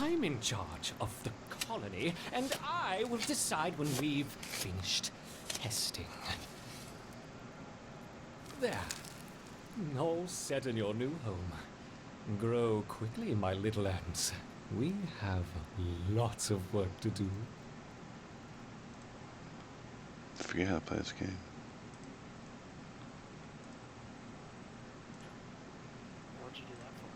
I'm in charge of the colony, and I will decide when we've finished testing. There. All set in your new home. Grow quickly, my little ants. We have lots of work to do. I forget how to play this game. What'd you do that for?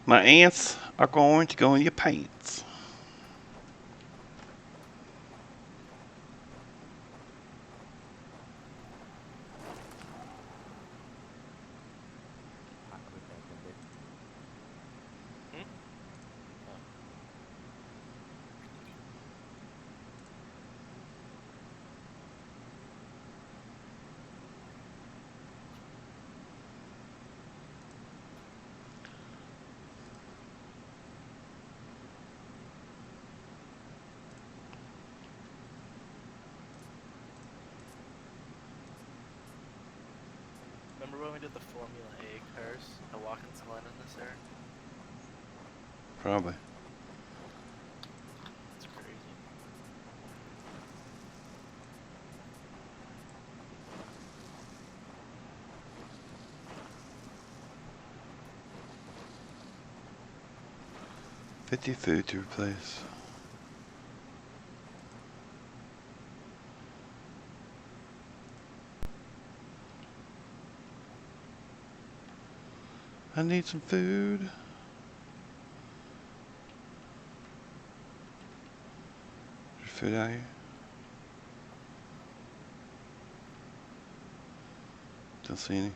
My ants are going to go in your pants. Remember when we did the Formula A cars? The Watkins Glen in this era? Probably. It's crazy. $50 food to replace. I need some food. There's food out here. Don't see any.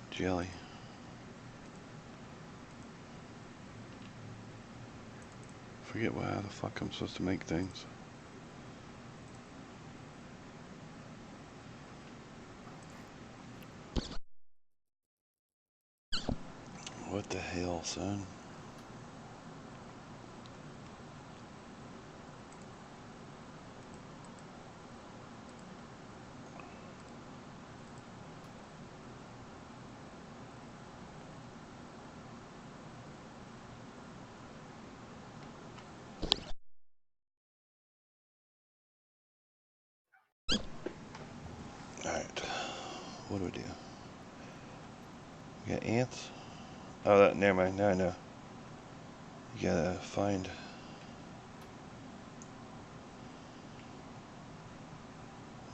Jelly. Forget how the fuck I'm supposed to make things. What the hell, son? Alright. What do we do? We got ants. Oh, that, never mind. Now I know. You gotta find.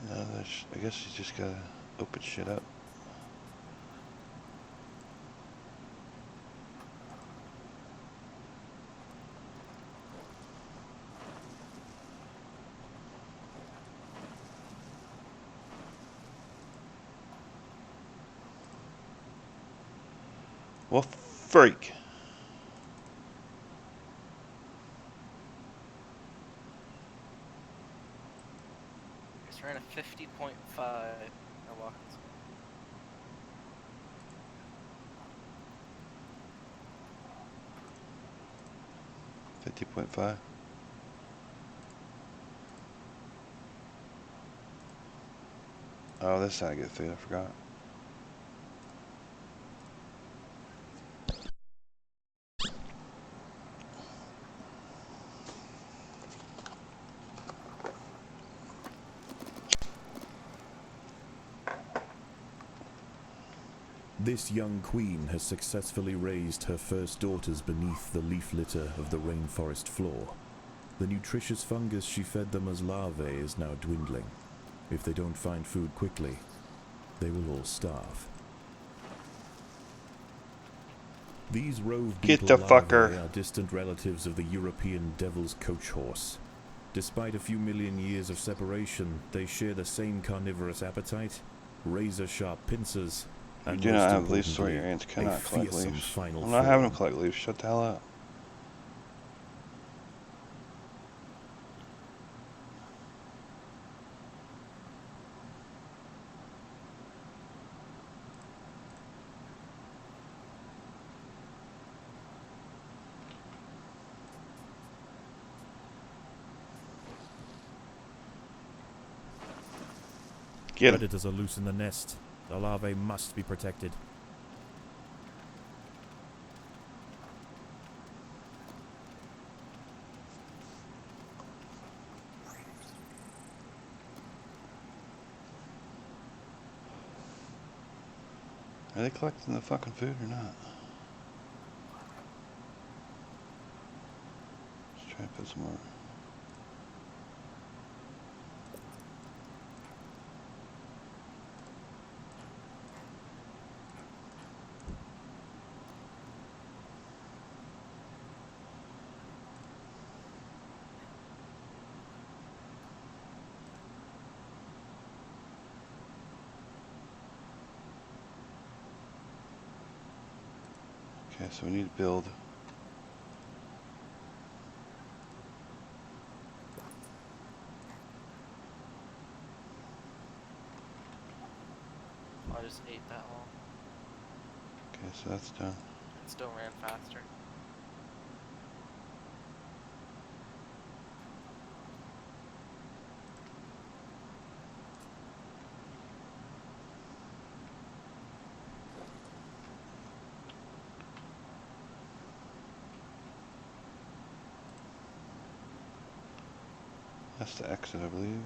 No, that's, I guess you just gotta open shit up. Well, freak. It's ran a 50.5 at Watkins. 50.5. Oh, that's how I get food. I forgot. This young queen has successfully raised her first daughters beneath the leaf litter of the rainforest floor. The nutritious fungus she fed them as larvae is now dwindling. If they don't find food quickly, they will all starve. These rove Get beetle the larvae fucker. are distant relatives of the European devil's coach horse. Despite a few million years of separation, they share the same carnivorous appetite, razor-sharp pincers, You and do not most have leaves, so importantly, your ants a cannot collect fearsome leaves. final I'm not having them form. collect leaves. Shut the hell up. Get him. Predators are loose in the nest. The larvae must be protected. Are they collecting the fucking food or not? Let's try to put some more. Okay, so we need to build. I just ate that whole. Okay, so that's done. It still ran faster. That's the exit, I believe.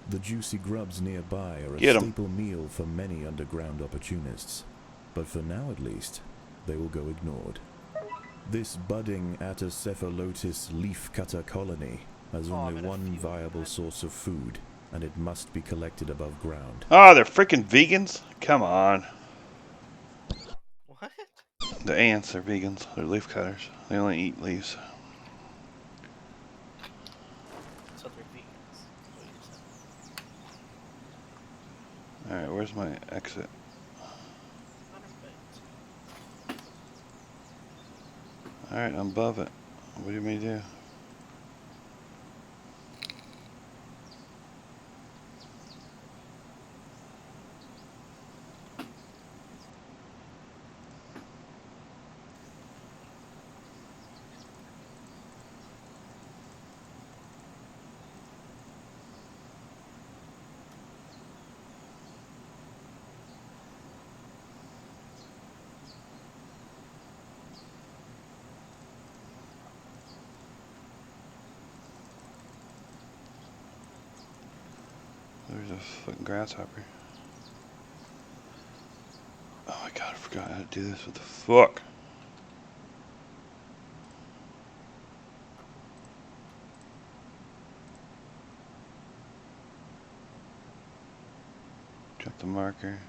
The juicy grubs nearby are a Get 'em. staple meal for many underground opportunists. But for now at least, they will go ignored. This budding Atacephalotus leafcutter colony has Oh, I'm only in a one few viable minutes. source of food, and it must be collected above ground. Ah, they're freaking vegans? Come on. What? The ants are vegans. They're leaf cutters. They only eat leaves. So they're vegans. Is what you're saying. Alright, where's my exit? Alright, I'm above it. What do you mean to do? There's a fucking grasshopper. Oh my god, I forgot how to do this. What the fuck? Drop the marker.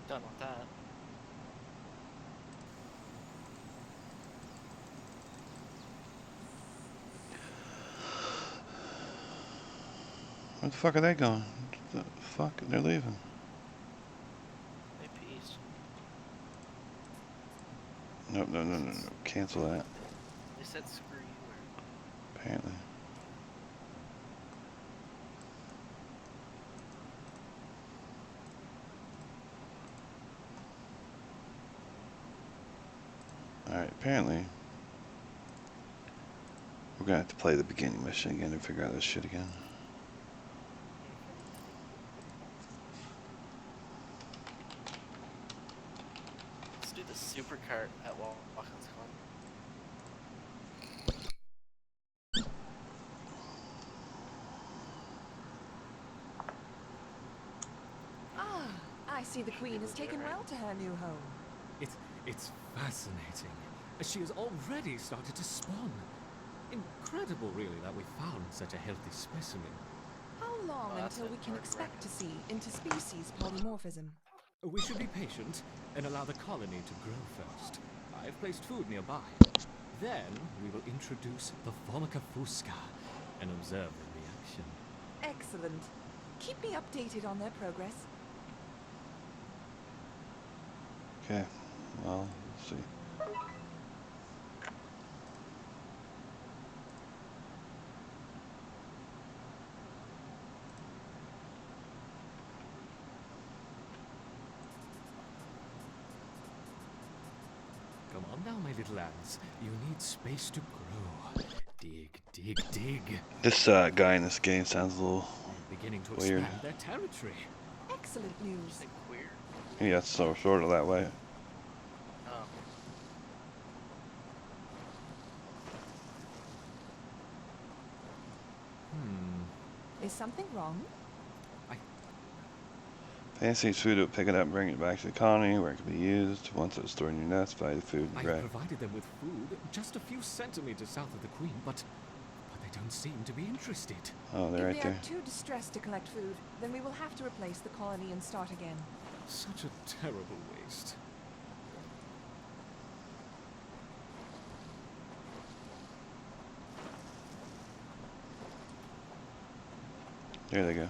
Done with that. Where the fuck are they going? The fuck? They're leaving. They peace. Nope, no, no, no, no. Cancel that. They said screw you. Apparently. Alright, apparently we're gonna have to play the beginning mission again and figure out this shit again. Let's do the super cart at Watkins Glen. Ah, I see the Queen has taken well to her new home. It's fascinating. She has already started to spawn. Incredible, really, that we found such a healthy specimen. How long Well, that's until we it, can hard expect to record. see interspecies polymorphism? We should be patient and allow the colony to grow first. I've placed food nearby. Then we will introduce the Formica fusca and observe the reaction. Excellent. Keep me updated on their progress. Okay. Well, let's see. Come on now, my little ants. You need space to grow. Dig, dig, dig. This guy in this game sounds a little. They're beginning to Weird. expand their territory. Excellent news. Like queer. Yeah, it's so sort of that way. Oh. Hmm. Is something wrong? Fancy food to pick it up and bring it back to the colony where it can be used. Once it's stored in your nest, buy the food I and bread. provided them with food just a few centimeters south of the Queen, but they don't seem to be interested. Oh, they're right If they there. are too distressed to collect food, then we will have to replace the colony and start again. Such a terrible waste. There they go.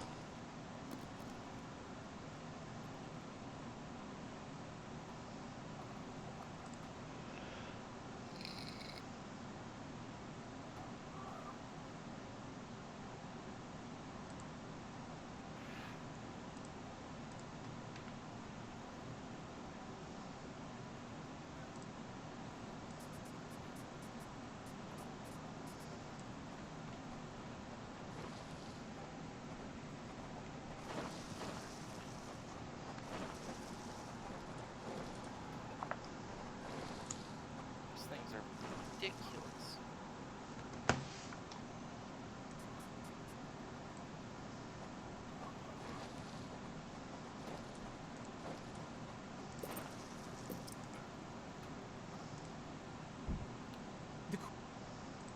These things are ridiculous. The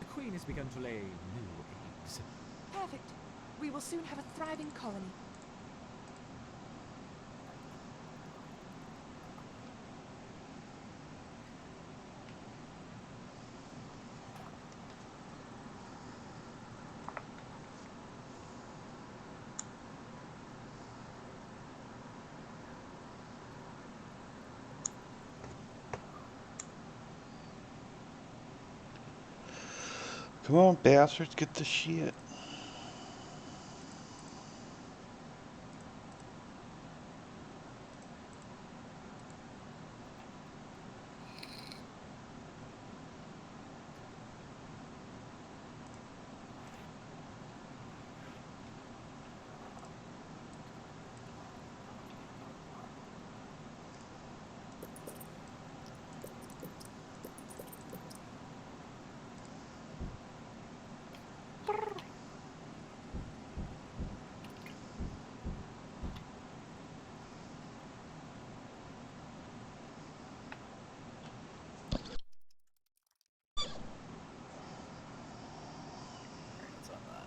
Queen has begun to lay new eggs. Perfect. We will soon have a thriving colony. Come on, bastards, get the shit. It's on that.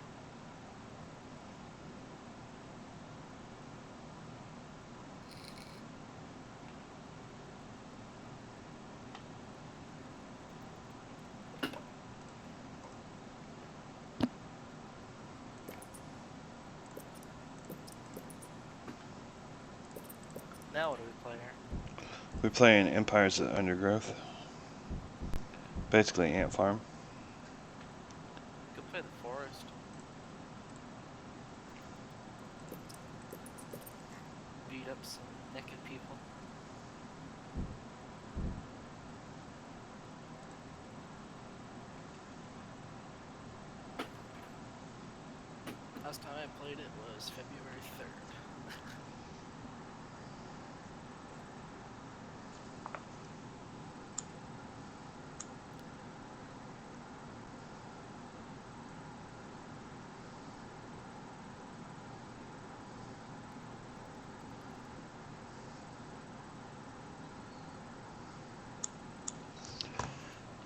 Now what do we play here? We're playing Empires of Undergrowth. Basically, ant farm. Go play the forest. Beat up some naked people. Last time I played it was February 3rd.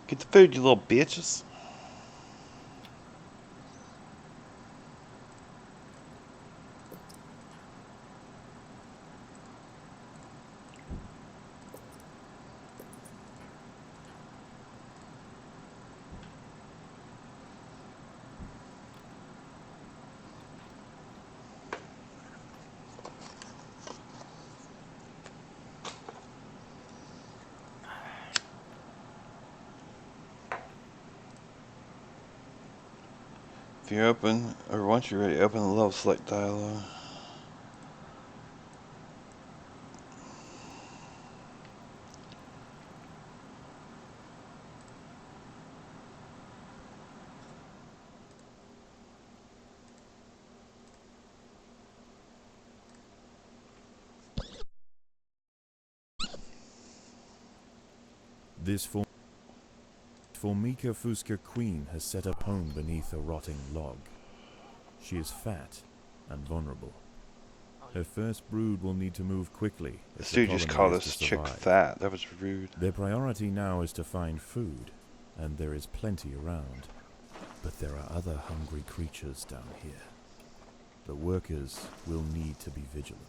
Get the food, you little bitches. If you're open, or once you're ready, open the level select dialog. This Formica Fusca queen has set up home beneath a rotting log. She is fat and vulnerable. Her first brood will need to move quickly if This the dude just colony called is this to chick survive. fat. That was rude. Their priority now is to find food, and there is plenty around. But there are other hungry creatures down here. The workers will need to be vigilant.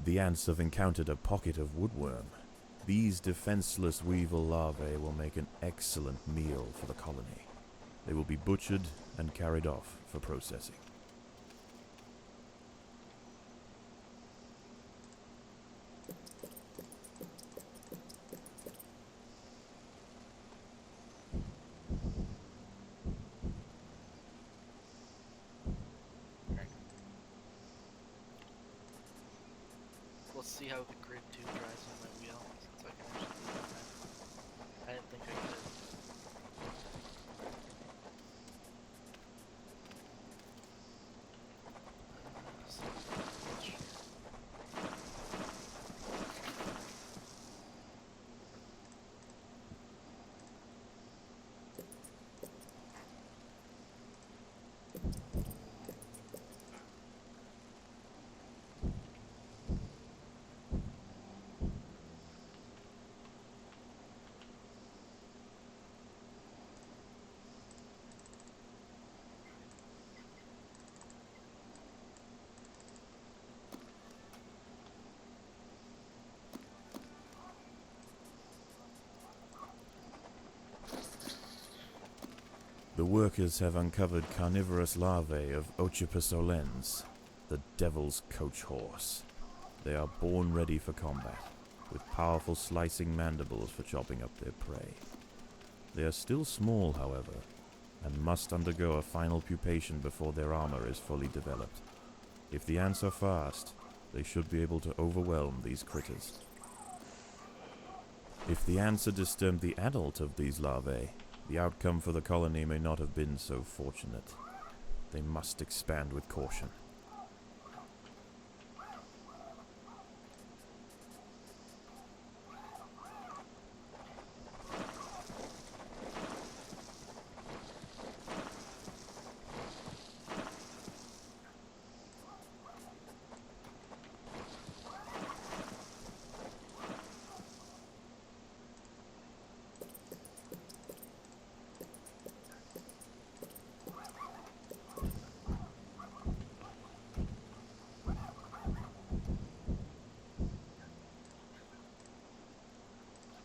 The ants have encountered a pocket of woodworm. These defenseless weevil larvae will make an excellent meal for the colony. They will be butchered and carried off for processing. Let's see how the grid 2 dries on my wheel, since I can actually do that. I didn't think I could. The workers have uncovered carnivorous larvae of Ocypus olens, the devil's coach horse. They are born ready for combat, with powerful slicing mandibles for chopping up their prey. They are still small, however, and must undergo a final pupation before their armor is fully developed. If the ants are fast, they should be able to overwhelm these critters. If the ants had disturbed the adult of these larvae, the outcome for the colony may not have been so fortunate. They must expand with caution.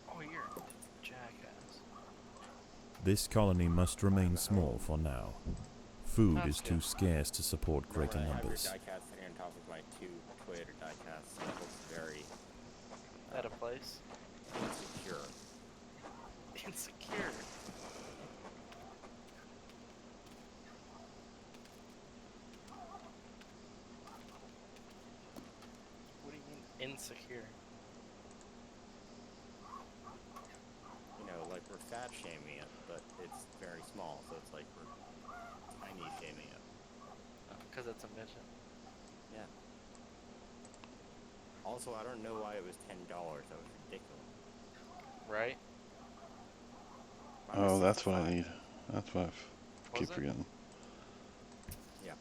Oh, you're a jackass. This colony must remain small for now. Food That's is too good. scarce to support greater When I have your numbers. diecast sitting on top of my two Toyota diecasts, it looks very At a place? insecure. Insecure. What do you mean insecure? You know, like we're fat shaming it, but it's very small, so it's like we're tiny shaming it. Because it's a midget. Yeah. Also, I don't know why it was $10. That was ridiculous. Right? Mine was Oh, that's what I 65. need. That's what I keep Was it? forgetting. Yeah.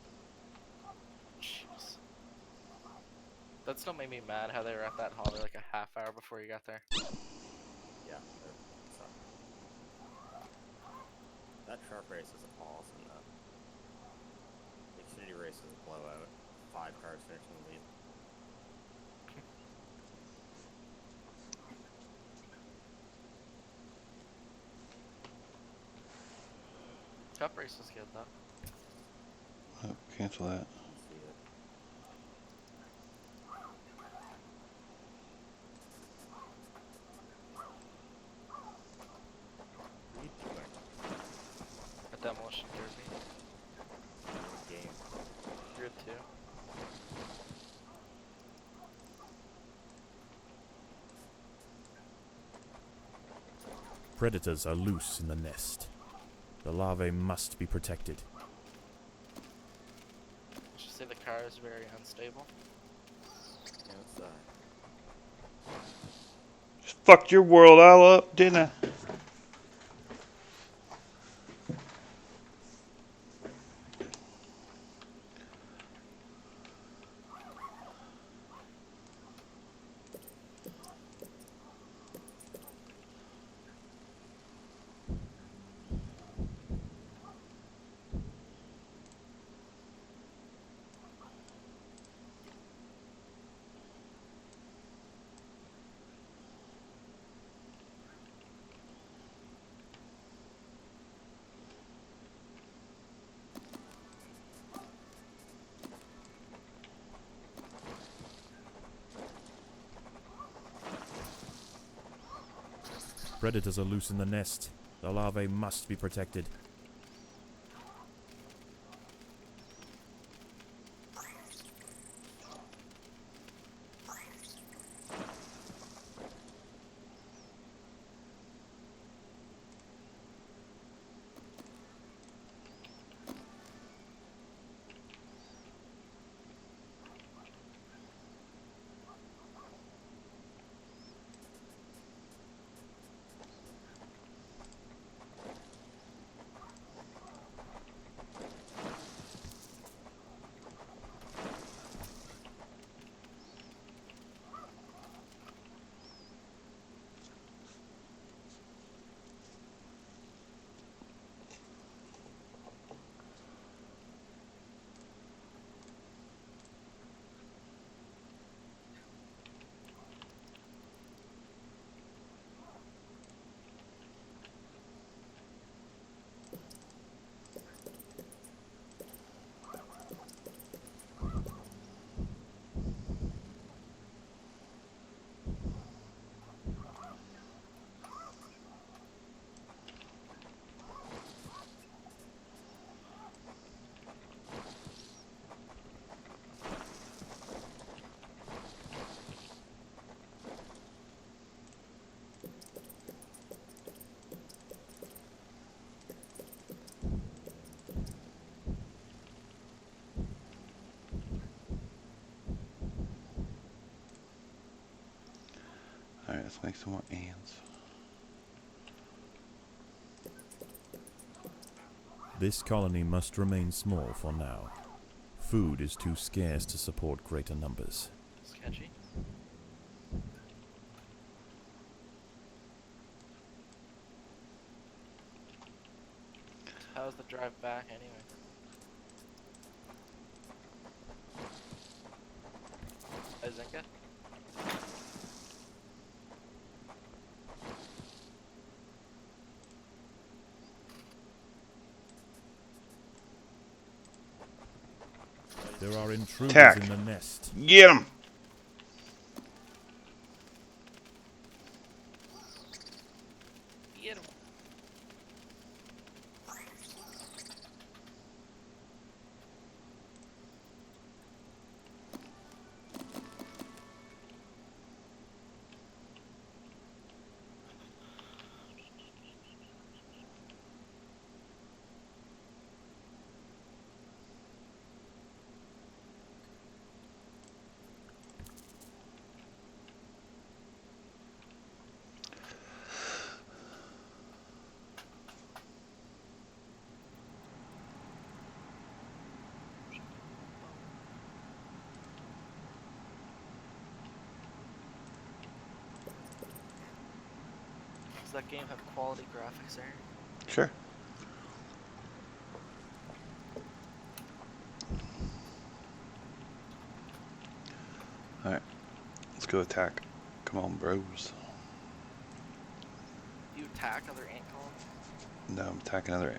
Jeez. That still made me mad how they were at that hobby like a half hour before you got there. Yeah. So. That truck race is awesome, though. The Xfinity race is a blowout. 5 cars finishing the lead. Cup race was good though. Oh, cancel that. See it. Derby. Game. Good too. Predators are loose in the nest. The larvae must be protected. Let's just say the car is very unstable. Outside. Just fucked your world all up, didn't I? Predators are loose in the nest. The larvae must be protected. Alright, let's make some more ants. This colony must remain small for now. Food is too scarce to support greater numbers. Sketchy. How's the drive back anyway? Izinka? There are intruders Attack. in the nest. Get him! Get him. Does that game have quality graphics there? Sure. Alright. Let's go attack. Come on, bros. You attack other ant colonies? No, I'm attacking other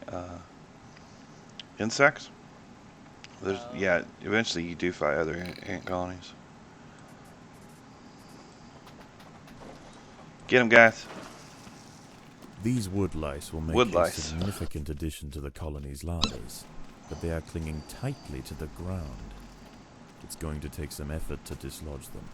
insects. There's yeah. Eventually, you do fight other ant colonies. Get them, guys. These wood lice will make Wood a lice. significant addition to the colony's larvae, but they are clinging tightly to the ground. It's going to take some effort to dislodge them.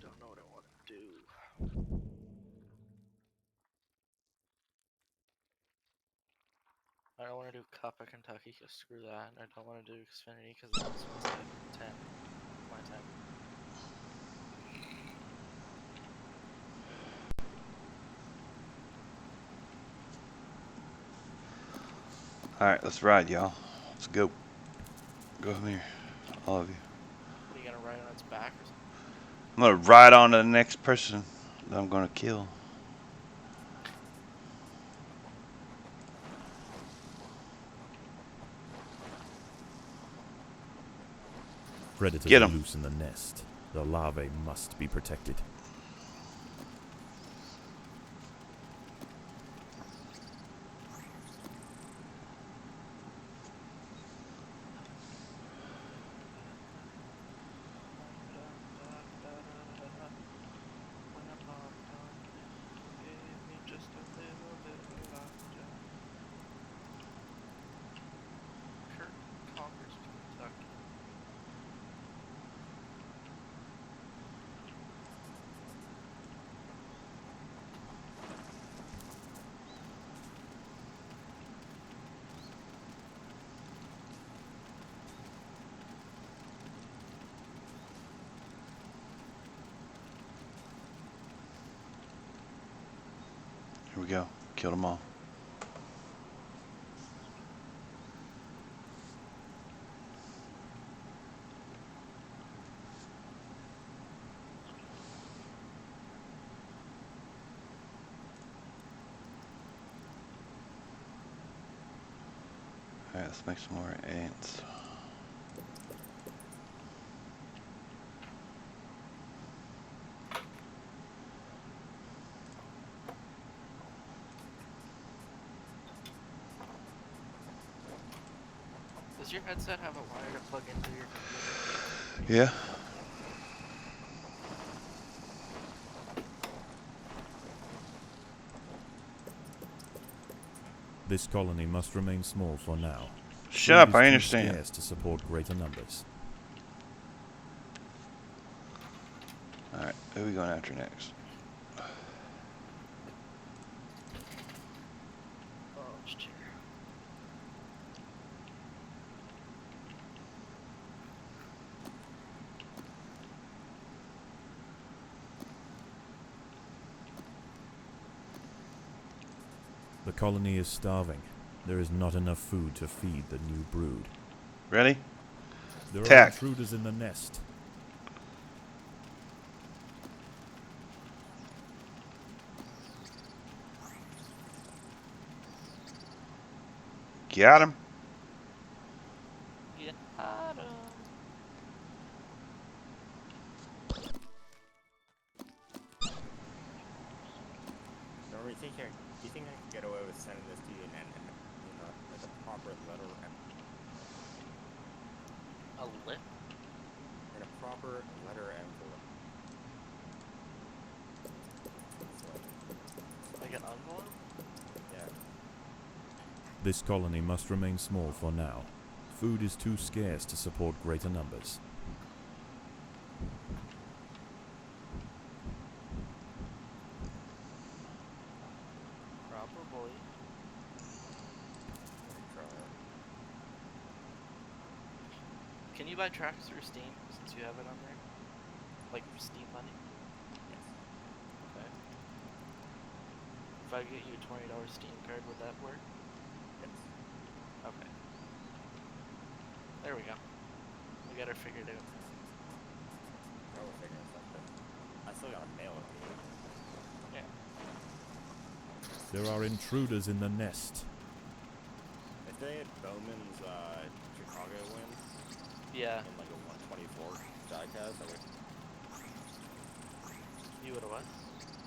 Don't know what I want to do. I don't want to do Cup of Kentucky, cause screw that. And I don't want to do Xfinity, cause that's what's at 10. My time. Alright, let's ride, y'all. Let's go. Go here. All of you. What, are you gonna ride on its back or something? I'm gonna ride on to the next person that I'm gonna kill. Predators Get are 'em. loose in the nest. The larvae must be protected. When I popped on, you gave me just a little bit of lockjaw. Kurt conquers Kentucky. Here we go. Killed them all. Alright, let's make some more ants. Does your headset have a wire to plug into your computer? Yeah. This colony must remain small for now. Shut Food up, I is too understand. scarce to support greater numbers. Alright, who are we going after next? Oh, it's chair. The colony is starving. There is not enough food to feed the new brood. Ready? There Attack. are intruders in the nest. Got him. Yeah. Don't really think I, do you think I could get away with sending this to you in like a proper letter A lip? in a proper letter envelope? Like an envelope? Yeah. This colony must remain small for now. Food is too scarce to support greater numbers. Probably. Let me try it. Can you buy tracks through Steam since you have it on there? Like Steam money? Yes. Okay. If I get you a $20 Steam card, would that work? Yes. Okay. There we go. We got her figured out. Oh, we're figuring something. I still gotta mail it to you. Yeah. There are intruders in the nest. If they had Bowman's Chicago win Yeah. in like a 124 diecast, I You would have what?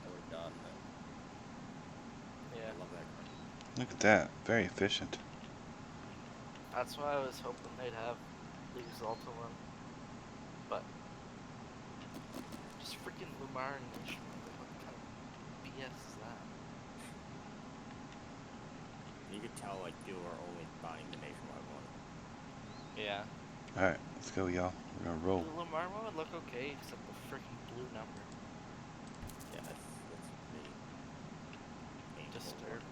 would have gotten it. Yeah. I love that card. Look at that. Very efficient. That's why I was hoping they'd have the Exalta one. But just freaking Lumar and Nationwide. Like, what kind of BS is that? You could tell like people are only buying the nationwide one. Yeah. Alright, let's go, y'all. We're gonna roll. The Lumar one would look okay, except the freaking blue number. Yeah, that's pretty painful. Disturbing.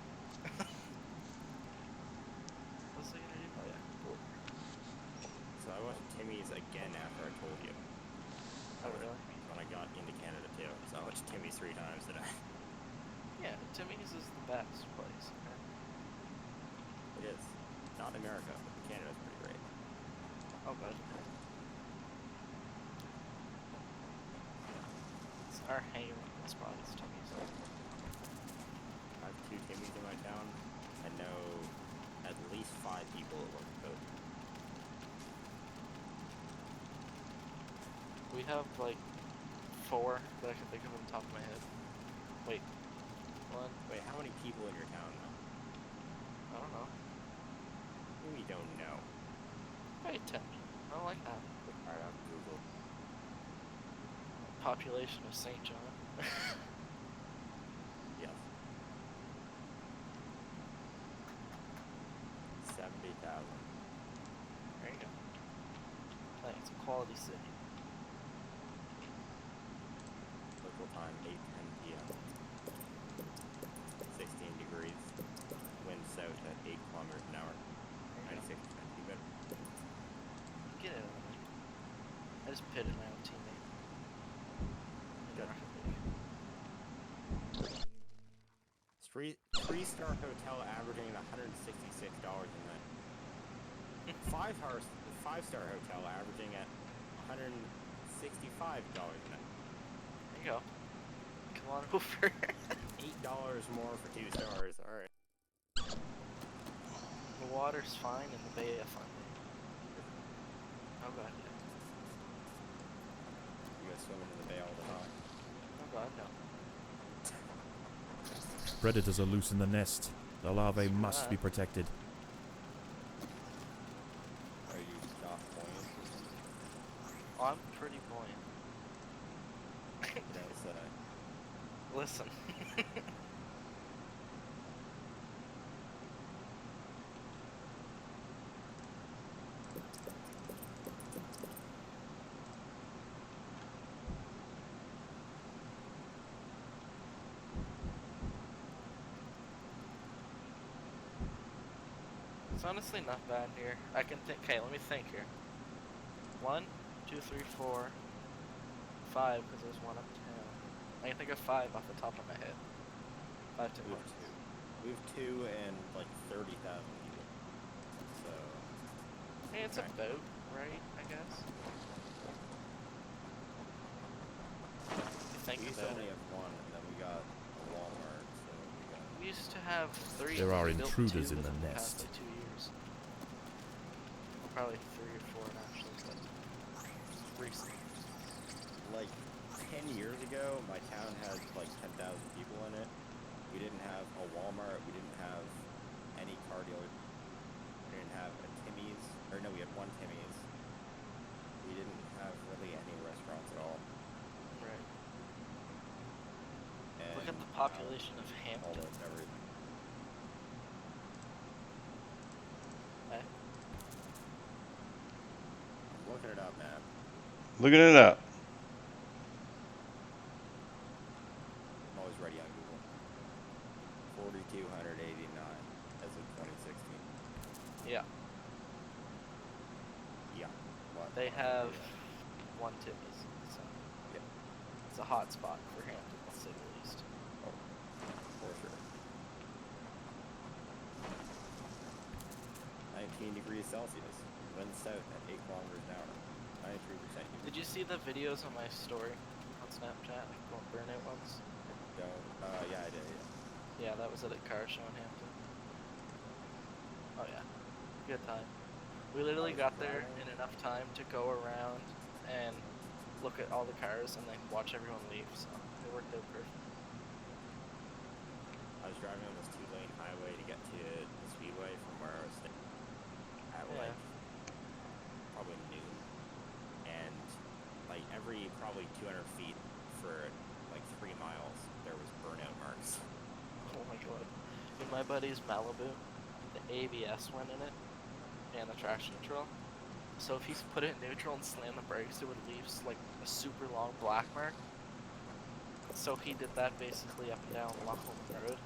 What's it gonna do? Oh yeah. Cool. So I watched Timmy's again after I told you. Oh really? When I got into Canada too. So I watched Timmy's 3 times today. Yeah, Timmy's is the best place. Okay? It is. Not America, but Canada's pretty great. Oh god. It's our hangar spot is Timmy's. I have 2 Timmys in my town. I know at least 5 people that work at both. We have like 4 that I can think of on the top of my head. Wait. 1. Wait, how many people in your town though? I don't know. We don't know. Probably 10. I don't like that. Alright, I'll Google. Population of St. John. Yes. 70,000. There you go. I think it's a quality city. Local time 8:10 p.m. 16 degrees. Wind south at 8 kilometers an hour. 96% humidity. Get out of there. I just pitted my own teammate. In Good. Rocket League. 3-star hotel averaging $166 a night. 5-star hotel averaging at $165 a night. There you go. Come on over. $8 more for 2 stars. All right. The water's fine and the bay is fine. Oh god, yeah. You guys swimming in the bay all the time. Oh god, no. Predators are loose in the nest. The larvae must be protected. Are you not buoyant? Oh, I'm pretty buoyant. Don't say. Listen. It's honestly not bad here. I can think. Okay, let me think here. 1, 2, 3, 4, 5, because there's 1 uptown. I can think of 5 off the top of my head. 5 to We have 2. We have 2 and like 30,000 people. So. Hey, it's Okay. a boat, right? I guess. You think We used to about only it. have 1, and then we got a Walmart. So we got. We used to have 3. There and are we built intruders 2 in the within past, nest. like, 2 years. Well, probably 3 or 4 actually, but recent. Like 10 years ago, my town had like 10,000 people in it. We didn't have a Walmart. We didn't have any car dealers. We didn't have a Timmy's. Or no, we had 1 Timmy's. We didn't have really any restaurants at all. Right. And Look at the population of Hampton. almost everything. Eh? I'm looking it up, man. Looking it up. I'm always ready on Google. 4,289 as of 2016. Yeah. Yeah. They have one Timmy's, so Yep. it's a hot spot for Hampton, let's say the least. Oh, for sure. 19 degrees Celsius. Wind south at 8 kilometers an hour. 93% humidity. Did you see the videos on my story on Snapchat, like going burnout ones? Don't. Yeah, I did. Yeah. Yeah, that was at a car show in Hampton. Oh yeah, good time. We literally was got there driving. in enough time to go around and look at all the cars and then watch everyone leave, so it worked out perfect. I was driving on this 2-lane highway to get to the speedway from where I was staying at Yeah. like probably noon, and like every probably 200 feet for like 3 miles there was burnout marks. Oh my god. In my buddy's Malibu, the ABS went in it and the traction control. So if he's put it in neutral and slammed the brakes, it would leave like a super long black mark. So he did that basically up and down Lockwood Road.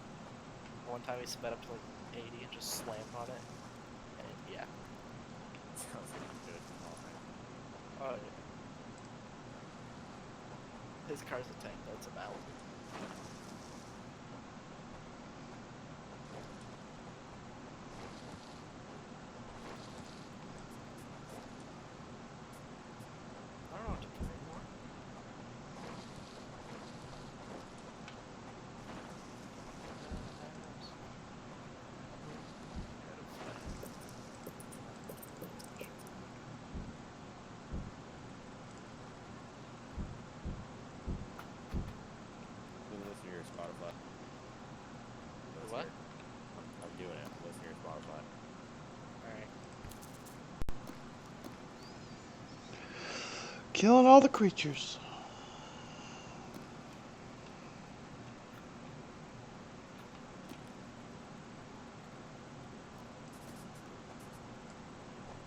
One time he sped up to like 80 and just slammed on it. And yeah. Sounds like a good moment. Oh yeah. His car's a tank, though, it's a Malibu. I don't know what to do anymore. Listen to your Spotify. What? I'm doing it. Listen to your Spotify. Alright. Killing all the creatures.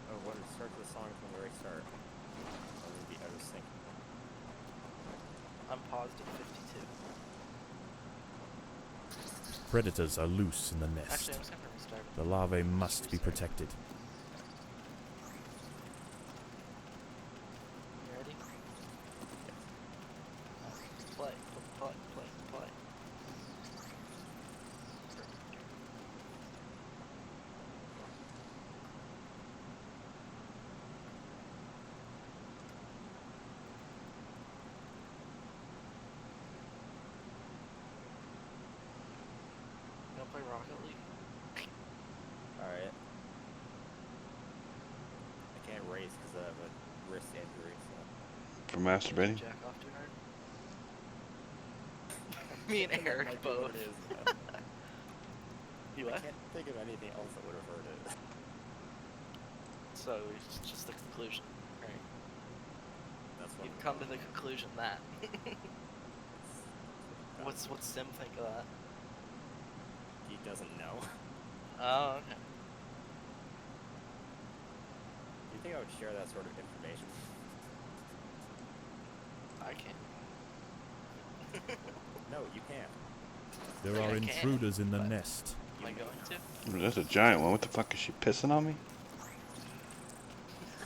Oh, what start the song from where I start? I'm gonna be out of sync. I'm paused at 52. Predators are loose in the nest. Actually, I'm just gonna restart it. The larvae must be protected. You ready? Play, play, play, play. You wanna play Rocket League? Alright. I can't race because I have a wrist injury, so. For masturbating? Jack off too hard? Me and That Eric might be what both. it is. You I what? can't think of anything else that would have hurt it. So it's just the conclusion, right? That's what You've come to the conclusion that. What's Sim think of that? He doesn't know. Oh, okay. Do you think I would share that sort of information? I can't. No, you can't. There I are can, intruders in the but- nest. Am I going to? That's a giant one. What the fuck, is she pissing on me?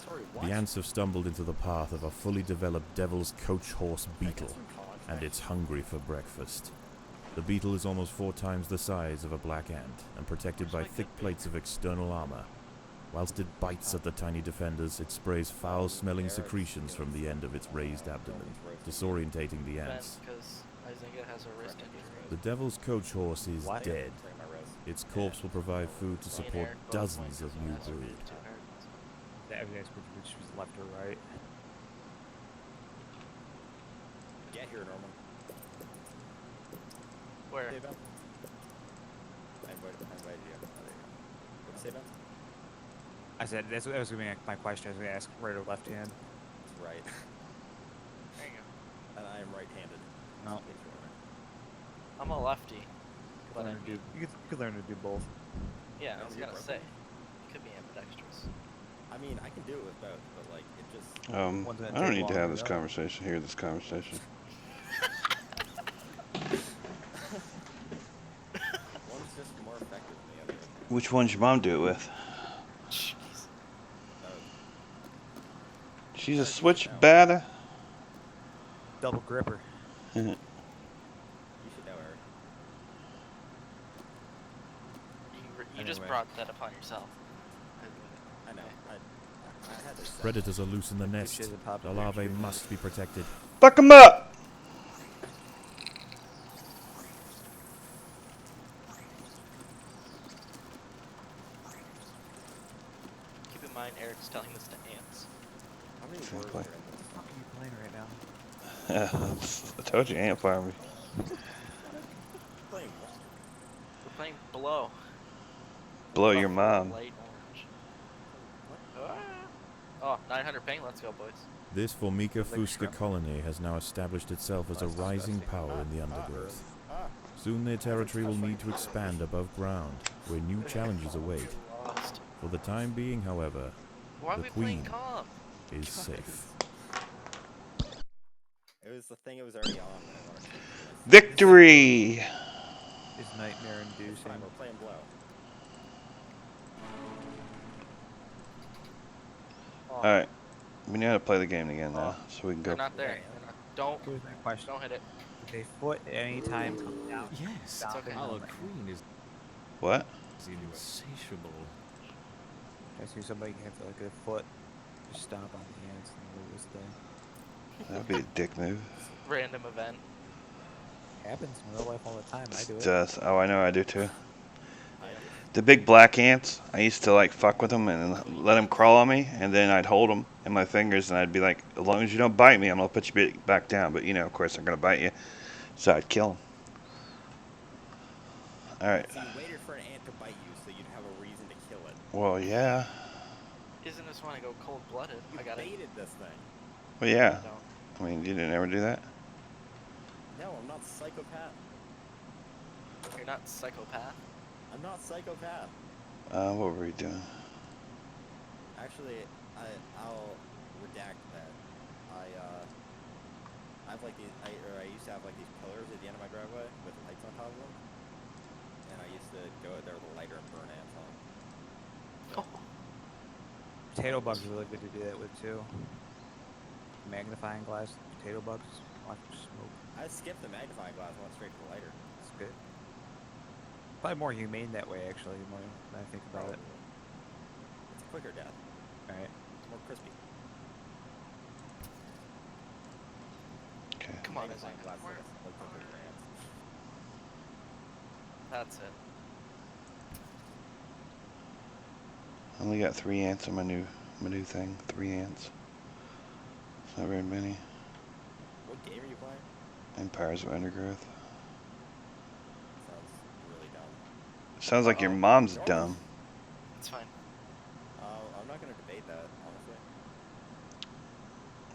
Sorry, what? The ants have stumbled into the path of a fully developed devil's coach horse beetle, and it's hungry for breakfast. The beetle is almost 4 times the size of a black ant, and protected by thick plates of external armor. Whilst it bites at the tiny defenders, it sprays foul-smelling secretions from the end of its raised abdomen, disorientating the ants. Because Izinga has a wrist injury. The devil's coach horse is What? dead. Sorry, my wrist. Its corpse will provide food to Me and support Eric both dozens went of 'cause new it has a brood. wrist too hard. The evidence which was left or right. Get here, Norman. Where? Say, Ben? I invited you. Oh, there you go. What did you say, Ben? I said that was gonna be my question. I was gonna ask right or left hand. That's right. There you go. And I am right-handed. No. In case you're wondering. I'm a lefty. But I Learn to do, mean, you could learn to do both. yeah, I No, was you're gonna right. say. It could be ambidextrous. I mean, I can do it with both, but like, it just. One's I gonna don't take need to longer have this than conversation. Hear this conversation. One's just more effective than the other. Which one's your mom do it with? Jeez. She's a switchbatter. Double gripper. You should know her. You just Anyway. brought that upon yourself. I know. I had to say. Predators are loose in the She nest. hasn't popped The up larvae yet. must be protected. Fuck him up! Keep in mind, Eric's telling this to ants. How many words Exactly. are in What the this? fuck are you playing right now? I told you, ant farm. Playing what? We're playing Blow. Blow Buff your mom. Light orange. Oh, 900 ping. Let's go, boys. This Formica Sounds like fusca shrimp. colony has now established itself as a That's rising disgusting. power in the undergrowth. Ah, Soon their territory will need to expand above ground, where new challenges await. Lost. For the time being, however, Why are The we playing queen. calm? is safe. it was the thing it was already on when I wanted to. Victory! Is nightmare It's inducing. fine, we're playing Blow. Oh, Alright. We know how to play the game again now, Oh. so we can they're go. not there. Yeah. They're not. Don't. Here's my question. Don't hit it. If a foot at any time comes down, Yes, Stop okay. it. our queen is What? insatiable. I see somebody have like a foot just stomp on the ants in the middle of this thing. That'd be a dick move. Random event. Happens in real life all the time. I do it. Just, oh, I know, I do too. I do. The big black ants, I used to like fuck with them and let them crawl on me, and then I'd hold them in my fingers and I'd be like, as long as you don't bite me, I'm gonna put you back down. But you know, of course, they're gonna bite you, so I'd kill them. All right. So you waited for an ant to bite you so you'd have a reason to kill it. Well, yeah. Isn't this one to go cold-blooded? You I got it. baited this thing. Well, yeah. Don't. I mean, you didn't ever do that. No, I'm not psychopath. You're not psychopath. I'm not psychopath. What were we doing? Actually, I'll redact that. I have like these, I used to have like these pillars at the end of my driveway with lights on top of them, and I used to go out there with a lighter and burn ants on them. Potato bugs are really good to do that with too. Magnifying glass, potato bugs, watch them smoke. I skipped the magnifying glass and went straight for the lighter. It's good. Probably more humane that way, actually, the more I think about it. It's a quicker death. Alright. It's more crispy. Okay. Come on, is Magnifying glass Where? like quicker for ants. That's it. I only got 3 ants on my new thing. 3 ants. It's not very many. What game are you playing? Empires of Undergrowth. Sounds really dumb. Sounds like your Uh-oh. mom's dumb. It's fine. I'm not gonna debate that, honestly.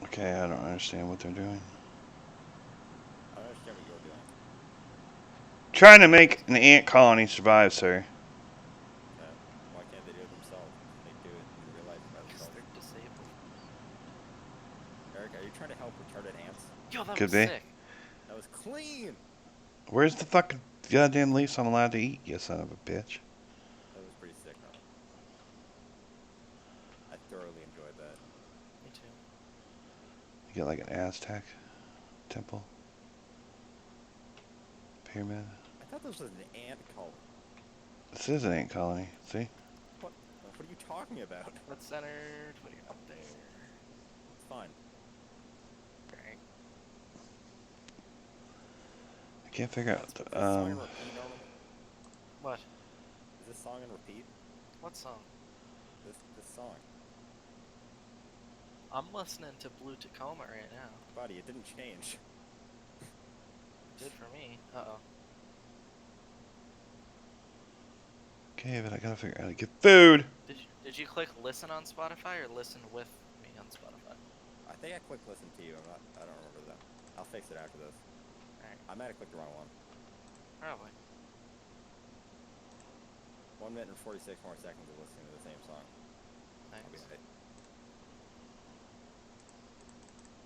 Okay, I don't understand what they're doing. I don't understand what you're doing. Trying to make an ant colony survive, sir. Why can't they do it themselves? They do it in real life by Because themselves. they're disabled. Eric, are you trying to help retarded ants? Yo, that Could was be. sick. That was clean! Where's the fucking goddamn leaves I'm allowed to eat, you son of a bitch? That was pretty sick, though. I thoroughly enjoyed that. Me too. You get like an Aztec temple. Pyramid. I thought this was an ant colony. This is an ant colony, see? What are you talking about? Let's centered. Put it up there. It's fine. Great. I can't figure Is this song in out, repeat, Norman? What? Is this song in repeat? What song? This song. I'm listening to Blue Tacoma right now. Buddy, it didn't change. Good for me. Uh-oh. okay, but I gotta figure out how to get food. Did you click listen on Spotify or listen with me on Spotify? I think I clicked listen to you. I don't remember that. I'll fix it after this. Alright. I might have clicked the wrong one. Probably. 1 minute and 46 more seconds of listening to the same song. I'll be Nice. right.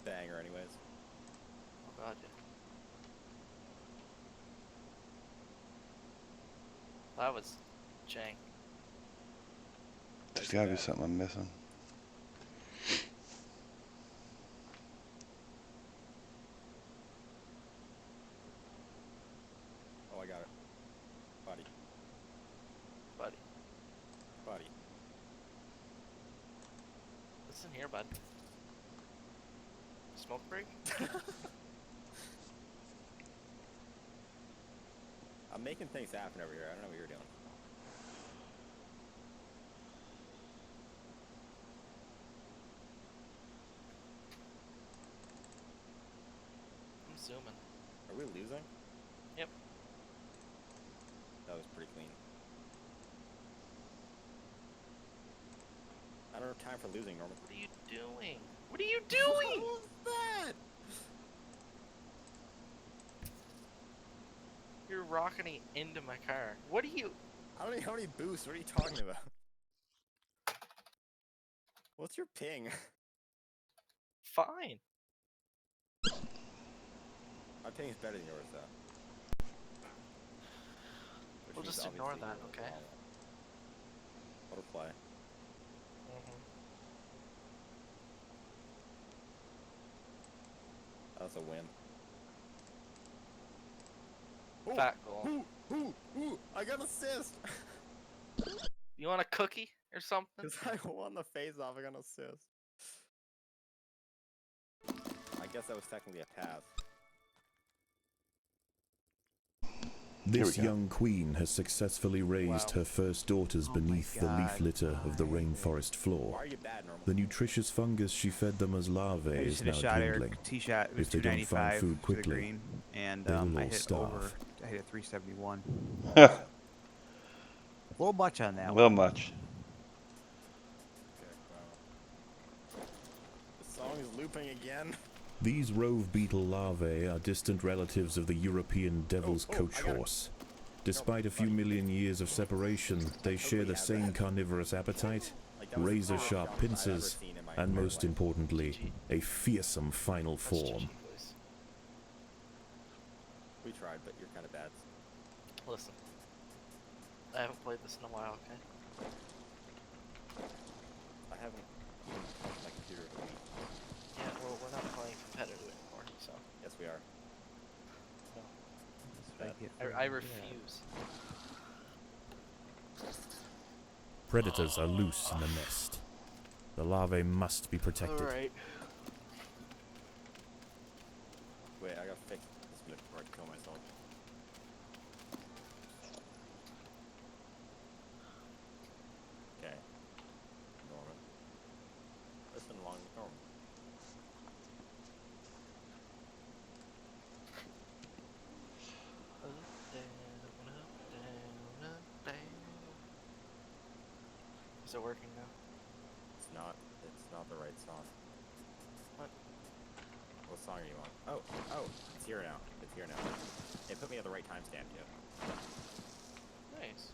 Banger, anyways. Oh god, yeah. That was jank. There's gotta be something I'm missing. here, bud. Smoke break? I'm making things happen over here. I don't know what you're doing. I'm zooming. Are we losing? Yep. That was pretty clean. I don't have time for losing, Norman. What are you doing? What are you doing? What was that? You're rocketing into my car. What are you? I don't even have any boost. What are you talking about? What's your ping? Fine. My ping is better than yours, though. Which We'll means just ignore obviously that, you're the okay? wrong one. Butterfly. That's a win. Fat goal. Ooh, I got an assist! You want a cookie or something? Because I won the face-off, I got an assist. I guess that was technically a pass. This we go. young queen has successfully raised Wow. her first daughters Oh my beneath the leaf God, litter of the why? rainforest Why floor. are you bad, Norman? The nutritious fungus she fed them as larvae I just is hit a now shot, dwindling. Eric. Tee shot. It was If they don't find 295 food to the quickly, green, and they will I all hit starve. over. I hit a 371. A A little much on that little one. much. Okay, wow. The song is looping again. These rove beetle larvae are distant relatives of the European devil's I coach got it. horse. Despite a few million years of separation, they share the has same that. carnivorous appetite, Like, that was the razor-sharp coolest shot I've ever pincers, seen in my and entire most life. importantly, a fearsome final That's form. GG, boys. We tried, but you're kind of bad. Listen. I haven't played this in a while, okay? I haven't even touched my computer in a week. Yeah, well, we're not playing competitive anymore, so. Yes, we are. That's what I get for I that. refuse. Predators are loose in the nest. The larvae must be protected. Alright. Wait, I gotta fix this minute before I kill myself. Okay. Norman. Listen along with Norman. Up, down, up, down, up, down. Is it working now? It's not the right song. What? What song are you on? Oh, it's here now. It's here now. It put me at the right timestamp, too. Nice.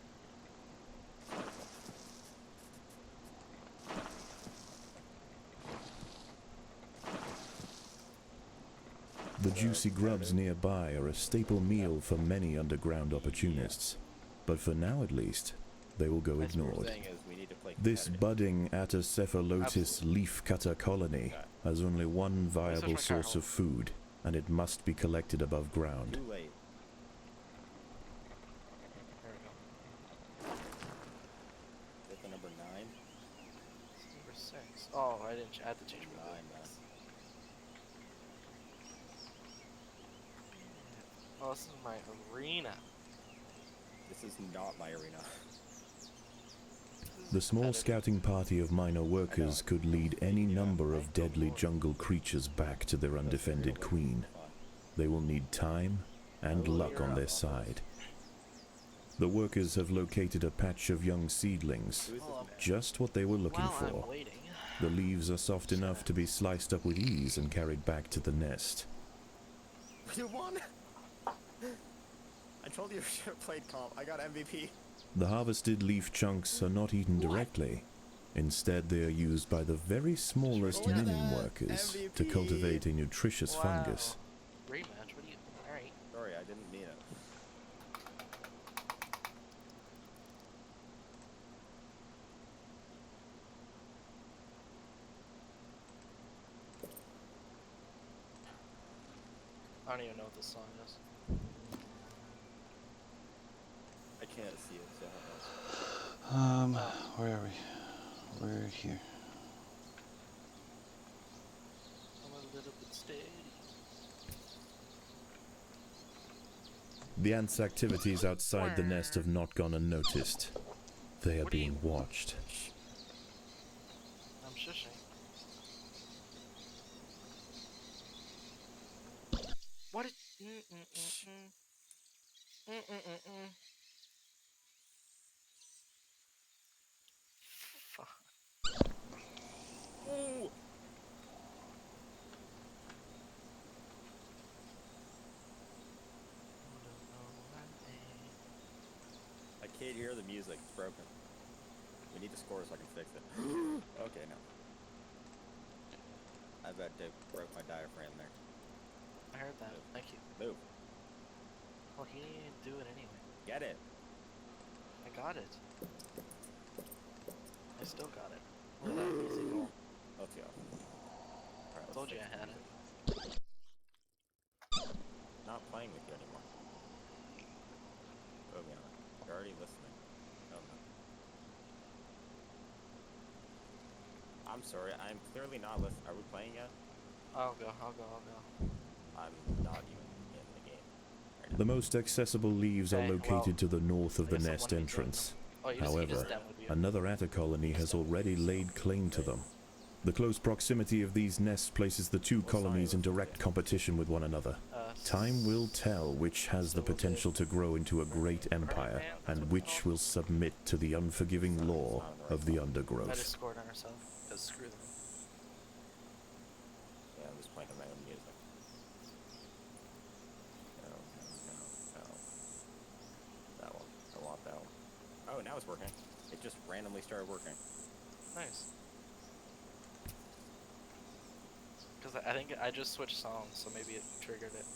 The juicy grubs nearby are a staple meal for many underground opportunists. But for now at least, they will go That's what we're ignored. saying is we need to play This competitive. budding Atacephalotis leafcutter colony Okay. has only one viable my car source home. of food, and it must be collected above ground. Too late. There we go. Hit the number 9. This is number 6. Oh, I didn't. I had to change my 9, mind. man. Oh, this is my arena. This is not my arena. This is The small competitive. scouting party of minor workers could lead any number of deadly jungle creatures back to their undefended queen. They will need time and luck on their side. The workers have located a patch of young seedlings, Who is this man? just what they were looking While for. I'm waiting. The leaves are soft enough to be sliced up with ease and carried back to the nest. You won! I told you I should have played comp. I got MVP. The harvested leaf chunks are not eaten directly. Instead, they are used by the very smallest Look at mining that! workers to MVP! cultivate a nutritious Wow. fungus. Rematch? What do you? Alright. Sorry, I didn't mean it. I don't even know what this song is. I can't see it, so I don't know. Where are we? We're here. steady. The ants' activities outside the nest have not gone unnoticed. They are What are you- being watched. I'm shushing. What is... Fuck. Ooh. I can't hear the music. It's broken. We need to score so I can fix it. Okay, no. I bet Dave broke my diaphragm there. I heard that. Thank you. Move. Well, he didn't do it anyway. Get it. I got it. I still got it. Look at that easy goal. Let's go. Alright, Told you I had it. Not playing with you anymore. Oh, yeah. You're already listening. Oh, no. I'm sorry, I'm clearly not listening. Are we playing yet? I'll go. I'm not even in the game. Right now. The most accessible leaves are Okay, located well, to the north of I the guess it nest wouldn't be doing entrance. Oh, you just However, demoed you. another ant colony has already laid claim to them. The close proximity of these nests places the two colonies in direct competition with one another. Time will tell which has the potential to grow into a great empire, and which will submit to the unforgiving law of the I just undergrowth. scored on herself, because screw them. Yeah, I'm just playing my own music. No. That one. I want that one. Oh, now it's working. It just randomly started working. Nice. Because I think I just switched songs, so maybe it triggered it.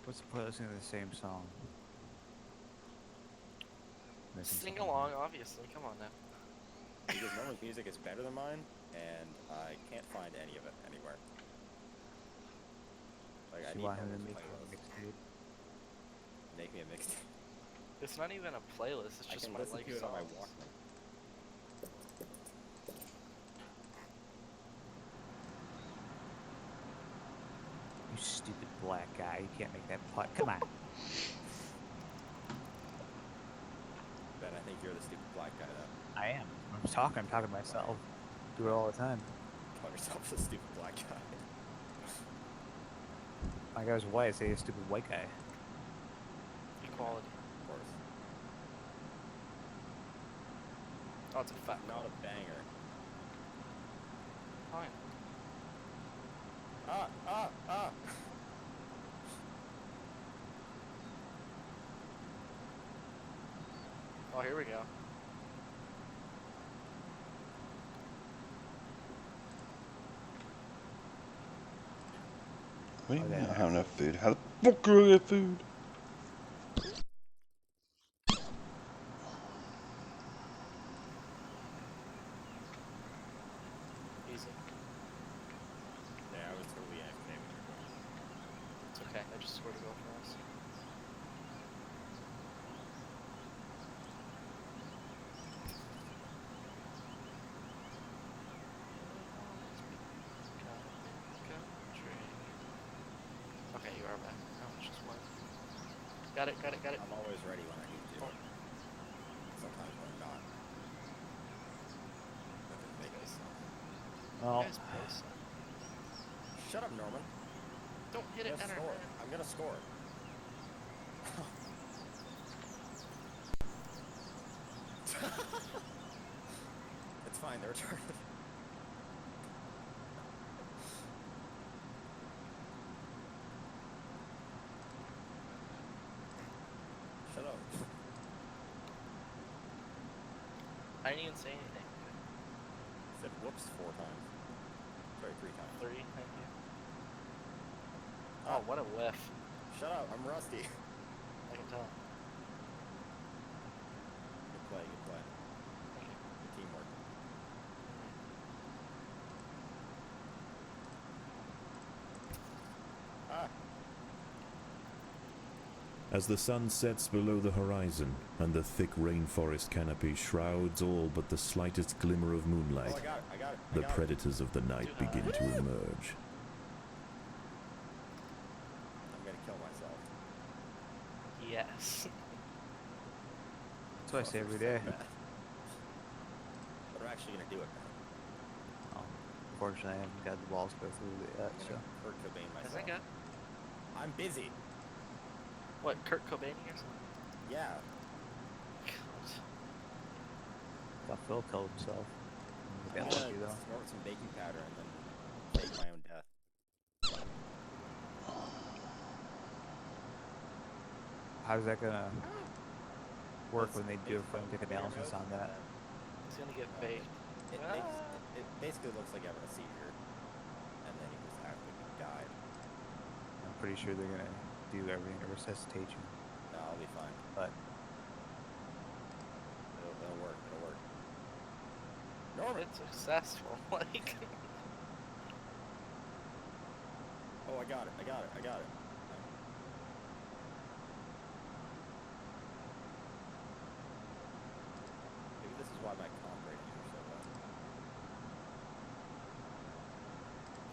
What's the point of listening to the same song? Missing Sing something. along, obviously. Come on now. Because Norman's music is better than mine, and I can't find any of it anywhere. Like, I See need why I haven't Norman's made a playlist. mixtape. Make me a mixtape. It's not even a playlist, it's I just can my listen like to it on my songs. Walkman. You stupid black guy. You can't make that putt. Come on. Ben, I think you're the stupid black guy, though. I am. I'm talking to myself. Do it all the time. Call yourself the stupid black guy. My guy's white. I say a stupid white guy. Equality. Of course. Oh, it's a fat Not a banger. Fine. Ah! Oh, here we go. What do you Oh, mean I yeah. don't have enough food? How the fuck do I get food? Easy. Yeah, I was totally activating. It's okay. I just scored a goal for us. Okay, you are back. Oh, it's just one. Got it. I'm always ready when I need to. Sometimes when I'm not. That didn't make any sense. Well, You guys both suck. Shut up, Norman. Don't hit it, I'm gonna enter. score. I'm gonna score. It's fine, they're retarded. Shut up. I didn't even say anything. Said whoops 4 times. Sorry, 3 times. 3, thank you. Oh, what a whiff. Shut up, I'm rusty. I can tell. Good play. Thank you. Good teamwork. Ah! As the sun sets below the horizon and the thick rainforest canopy shrouds all but the slightest glimmer of Oh, moonlight, I got it. got it. I The got it. predators of the night Too high. begin to emerge. I'm gonna kill myself. Yes. That's what I say every day. But I'm actually gonna do it now. Unfortunately, I haven't got the balls to go through it yet, I'm so. gonna Kurt Cobain I myself. think I'm busy. what, Kurt Cobain or something? Yeah. God. Thought Phil killed himself. I'm Got gonna lucky though. snort some baking powder and then fake my own death. How's that gonna work It's when they do a forensic analysis on that? He's gonna get baked. It makes it basically looks like having a seizure, and then he just actually died. I'm pretty sure they're gonna do everything to resuscitate you, No, I'll be fine. but It'll work. It'll work. Norman. It's successful. Like. Oh, I got it. I got it. I got it. Maybe this is why my comp ratings are so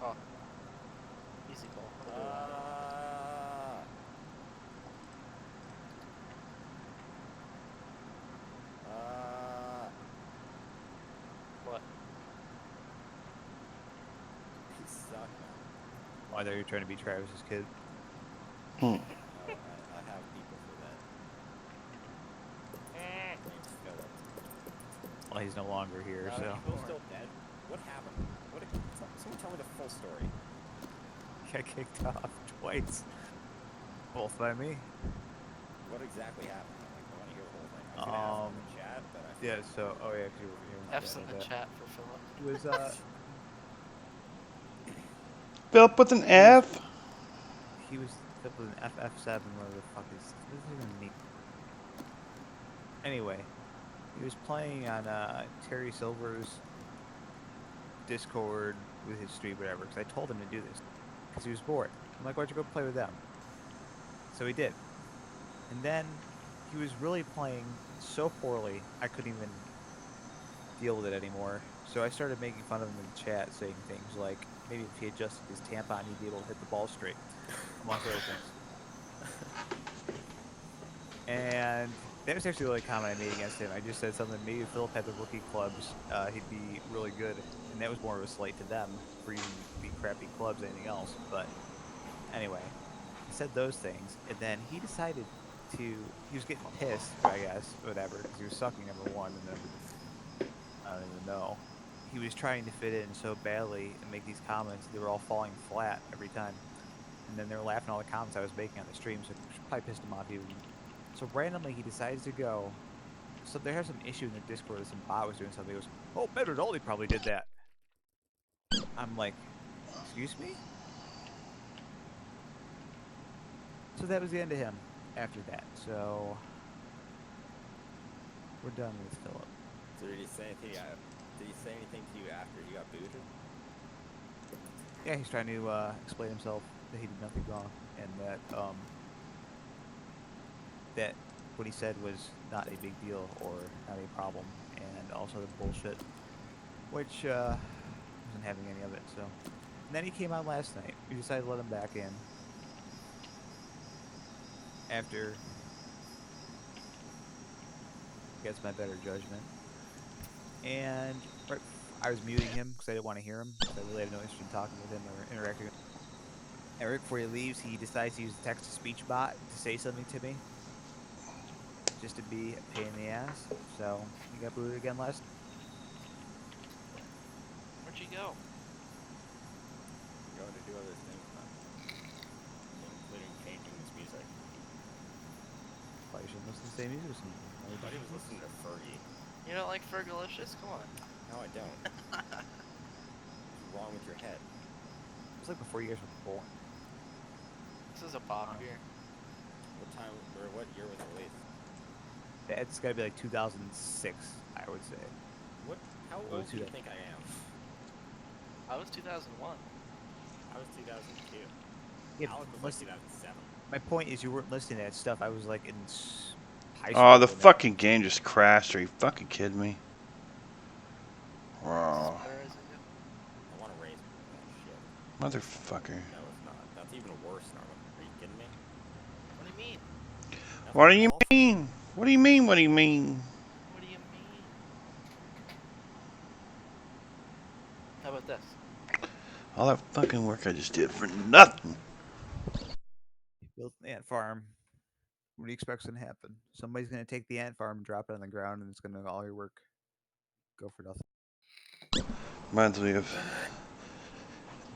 low. Oh. Easy goal. What? He suck, man. I thought you were trying to be Travis's kid. Hmm. No, I have people for that. Name's Philip. Well, he's no longer here, so. Phil's still dead. What happened? Someone tell me the full story. Got kicked off twice. Both by me. What exactly happened? Like, I want to hear the whole thing. I was gonna ask in the chat, but I Yeah, so, oh yeah, 'cause you were here. F's in the chat for Philip. It was, Philip with an F. he was up with an FF7, whatever the fuck is, what does it even mean? Anyway, he was playing on, Terry Silver's Discord with his stream, whatever, because I told him to do this, because he was bored. I'm like, why don't you go play with them? So he did. And then, he was really playing so poorly, I couldn't even deal with it anymore. So I started making fun of him in the chat, saying things like, maybe if he adjusted his tampon, he'd be able to hit the ball straight, amongst other things. And that was actually the only comment I made against him. I just said something, maybe if Philip had the rookie clubs, he'd be really good. And that was more of a slight to them for using the crappy clubs than anything else. But anyway, I said those things, and then he decided he was getting pissed, I guess, whatever, because he was sucking, number one, and then, I don't even know. He was trying to fit in so badly and make these comments, they were all falling flat every time. And then they were laughing at all the comments I was making on the stream, so it probably pissed him off even. So randomly he decides to go. So there has some issue in the Discord that some bot was doing something. He goes, oh, Metrodolly probably did that. I'm like, excuse me? So that was the end of him after that. So we're done with Philip. So did he say anything? Did he say anything to you after you got booted? Yeah, he's trying to explain himself that he did nothing wrong and that that what he said was not a big deal or not a problem, and also the bullshit, which wasn't having any of it. So, and then he came out last night. We decided to let him back in after against my better judgment, and right, I was muting him because I didn't want to hear him. Because I really had no interest in talking with him or interacting with him. And right before he leaves, he decides to use the text-to-speech bot to say something to me, just to be a pain in the ass. So he got booted again last. Where'd you go? I'm going to do other things, man. Including changing this music. Probably shouldn't listen to the same music as him. I thought he was listening to Fergie. You don't like Fergalicious? Come on. No, I don't. What's wrong with your head? It was like before you guys were born. This is a Bob beer. What time or what year was it released? It's gotta be like 2006, I would say. What? How Oh, old do you 2000. think I am? I was 2001. I was 2002. Yeah, Alec was like 2007. my point is you weren't listening to that stuff. I was like in high school. Oh, the when that- fucking game just crashed. Are you fucking kidding me? Is Wow. this better as I go? Motherfucker. No, it's not. That's even worse, Norman. Are you kidding me? What do you mean? That's What do you awful. mean? What do you mean? What do you mean? What do you mean? How about this? All that fucking work I just did for nothing. Built an ant farm. What do you expect's gonna happen? Somebody's gonna take the ant farm and drop it on the ground, and it's gonna all your work go for nothing. Reminds me of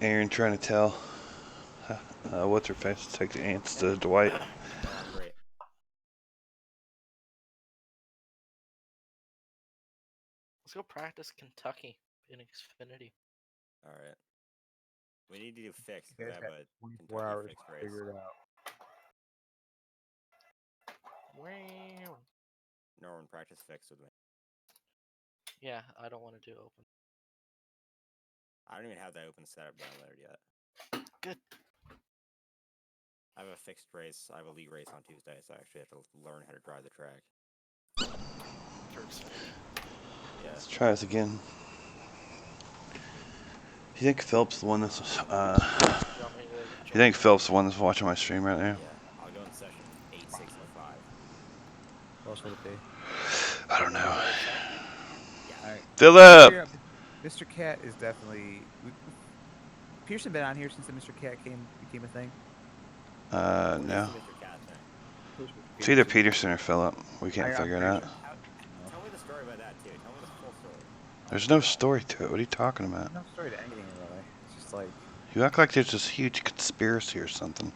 Aaron trying to tell what's her face to take the ants to Dwight. Oh, I'm great. Let's go practice Kentucky in Xfinity. All right. We need to do fix. You We guys have got a 24 Kentucky hours fixed to race. figure it out. Wow. Norman, practice fix with me. Yeah, I don't want to do open. I don't even have that open setup downloaded yet. Good. I have a fixed race. I have a league race on Tuesday, so I actually have to learn how to drive the track. For Xfinity. Yeah. Let's try this again. You think Philip's the one that's You want me to you think Philip's the one that's watching my stream right now? Yeah. I'll go in session 8605. What else would it be? I don't know. Yeah. All right. Philip! Mr. Cat is definitely. Pearson been on here since the Mr. Cat became a thing. What is No. the Mr. Cat thing? It's either Peterson or Philip. We can't figure it out. Tell me the story about that, too. Tell me the full story. There's no story to it. What are you talking about? No story to anything really. It's just like You act like there's this huge conspiracy or something.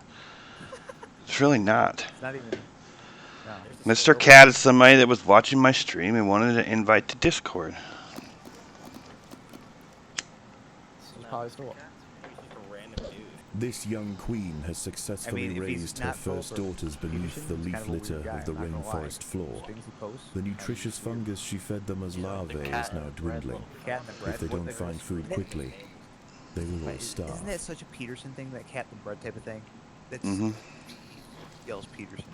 It's really not. it's not even. No. Mr. Cat is somebody that was watching my stream and wanted to invite to Discord. It's probably Philip. He's just a random dude. This young queen has successfully if he's raised her not Philip first or daughters beneath Peterson, the he's leaf kind of a weird litter guy, of the I'm not gonna lie. rainforest floor. Things he posts. The nutritious fungus she fed them as larvae is cat now and bread dwindling. look. Cat and the bread. If they what don't the- find food isn't that- quickly, they will all But starve. Isn't that such a Peterson thing? That cat and the bread type of thing. That's Mm-hmm. yells Peterson.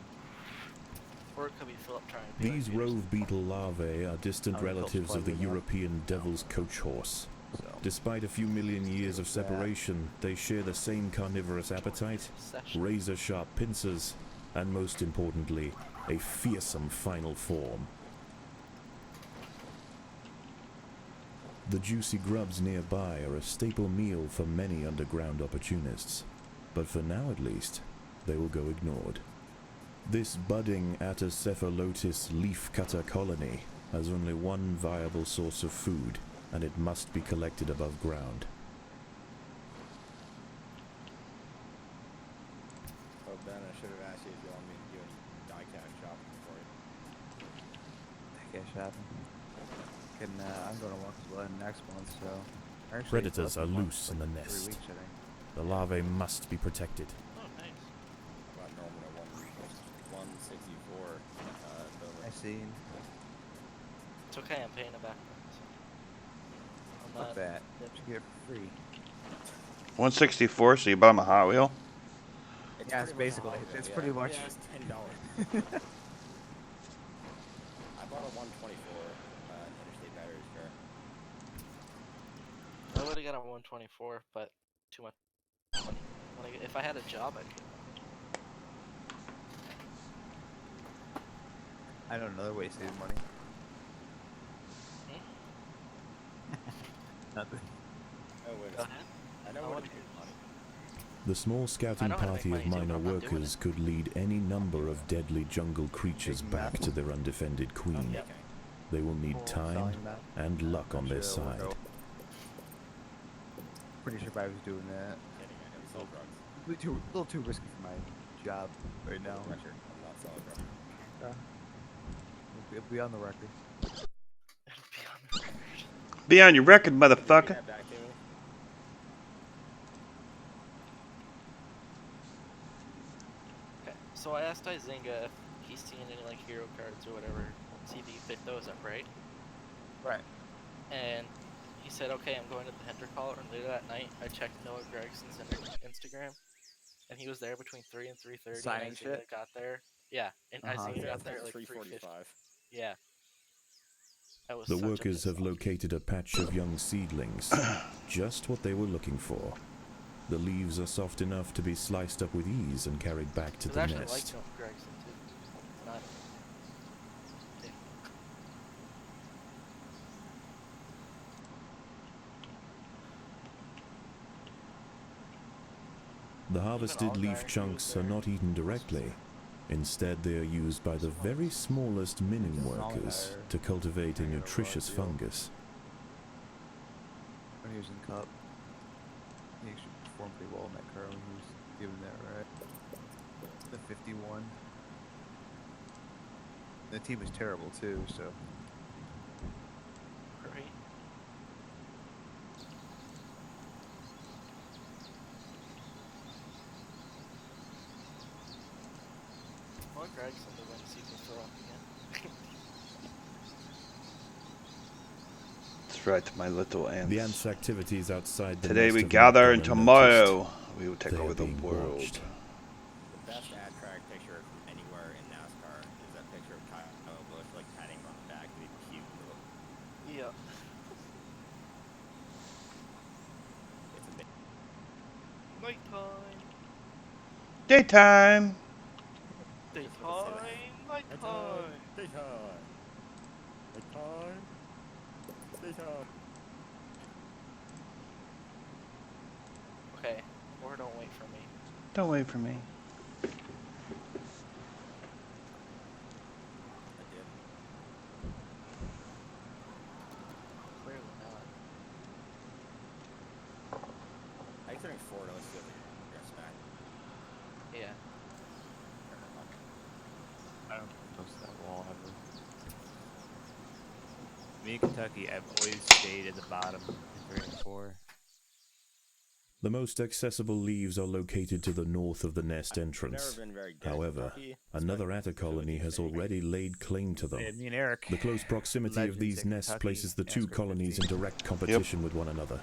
Or it could be Philip trying to be These like Peterson. rove beetle larvae are distant Oh, Philip's relatives of the probably not. European devil's coach horse. So Despite a few million years of that. separation, they share the same carnivorous appetite, Session. razor-sharp pincers, and most importantly, a fearsome final form. The juicy grubs nearby are a staple meal for many underground opportunists, but for now at least, they will go ignored. This budding Atacephalotis leaf-cutter colony has only one viable source of food, and it must be collected above ground. Oh, Ben, I should have asked you if you want me to do any die-cast shopping for you. that guy shopping. I'm going to work as well next month, so. Actually, Predators less than are a month, loose in the like 3 nest. weeks, I think. The larvae must be protected. Oh, nice. About Norman at 164. I seen. It's okay, I'm paying it back. I'm Fuck not. that. You should get it for free. 164, so you bought him a Hot Wheel? Yeah, it's basically. It's pretty much. Yeah, it's $10. I bought a 124 Interstate Batteries car. I would have got a 124, but too much money. If I had a job, I could. I know another way to save money. Nothing. Oh, wait. Go ahead. I know I what wanna to do. The small scouting know how to party make of money too, minor but I'm not doing workers could lead any number of deadly jungle creatures Making back meth. to their undefended queen. Yep. They will need Cool. time Selling that. and luck on I'm their sure it'll work side. out. Pretty sure if I was doing that, Kidding, I never sell drugs. a little too risky for my job right now. Record. I'm not selling drugs. It'll be on the record. Be on your record, Give motherfucker. that back to me. Okay, so I asked Izinga if he's seen any like hero cards or whatever. See if he picked those up, right? Right. And he said, "Okay, I'm going to the Hunter Call." And later that night, I checked Noah Gregson's Instagram, and he was there between 3 and 3:30. Signing and Izinga shit? got there. Yeah, and Uh-huh. Izinga Yeah, got there at like 3:50. 3:45. Yeah. That was The such a workers have piss-off. located a patch of young seedlings, just what they were looking for. The leaves are soft enough to be sliced up with ease and carried back to It's the actually like nest. Gregson too. It's not. Yeah. The harvested all leaf guys chunks use are their not eaten directly. Instead, they are used by the very smallest minim workers to cultivate a nutritious fungus. When he was in Cup, he actually performed pretty well in that car when he was given that right. The 51. The team was terrible too, so. Great. Well, Gregson to win so you can throw up again. That's right, my little ants. The ants' activities outside the Today nest we have gather, not and gone unnoticed. tomorrow we will take They over are the being world. watched. The best ad track picture from anywhere in NASCAR is that picture of Kyle Busch like patting him on the back with a cute little. Yeah. It's amazing. Nighttime. Daytime. Daytime. Nighttime. Daytime. Daytime. Daytime. Okay. Or don't wait for me. Don't wait for me. I did. Clearly not. I turning forward. Let's see if you're gonna smack. Yeah. I don't get close to that wall ever. Me in Kentucky, I've always stayed at the bottom in 3 and 4. The most accessible leaves are located to the north of the nest Never entrance. been very good at However, Kentucky, another especially atta with colony has anything. already laid claim to them. Yeah, me and Eric. The close proximity of Legends these at nests Kentucky, places the two NASCAR colonies in 15. direct competition with one another.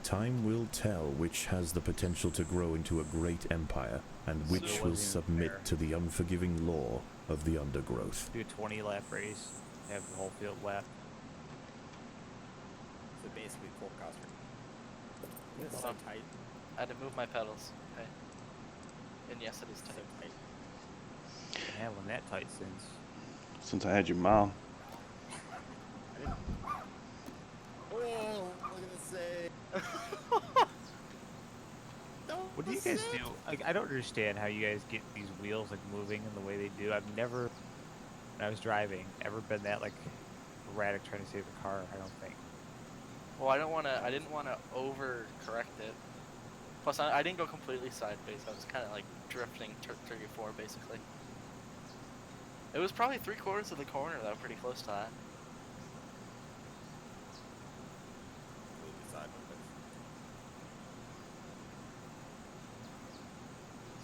Time will tell which has the potential to grow into a great empire, and which So it will wasn't even submit fair. to the unforgiving law of the undergrowth. Do a 20-lap race, have the whole field lap. So basically, Cole Coster. It's Hold so on. tight. I had to move my pedals. Okay. And yes, it is So tight. tight. Been having that tight since. Since I had your mom. I didn't. Oh, look at this say. What do you guys do? Like, I don't understand how you guys get these wheels like moving in the way they do. I've never, when I was driving, ever been that like erratic trying to save a car. I don't think. Well, I didn't want to over-correct it. Plus, I didn't go completely sideways. I was kind of like drifting 3 or 4, basically. It was probably 3/4 of the corner, though, pretty close to that.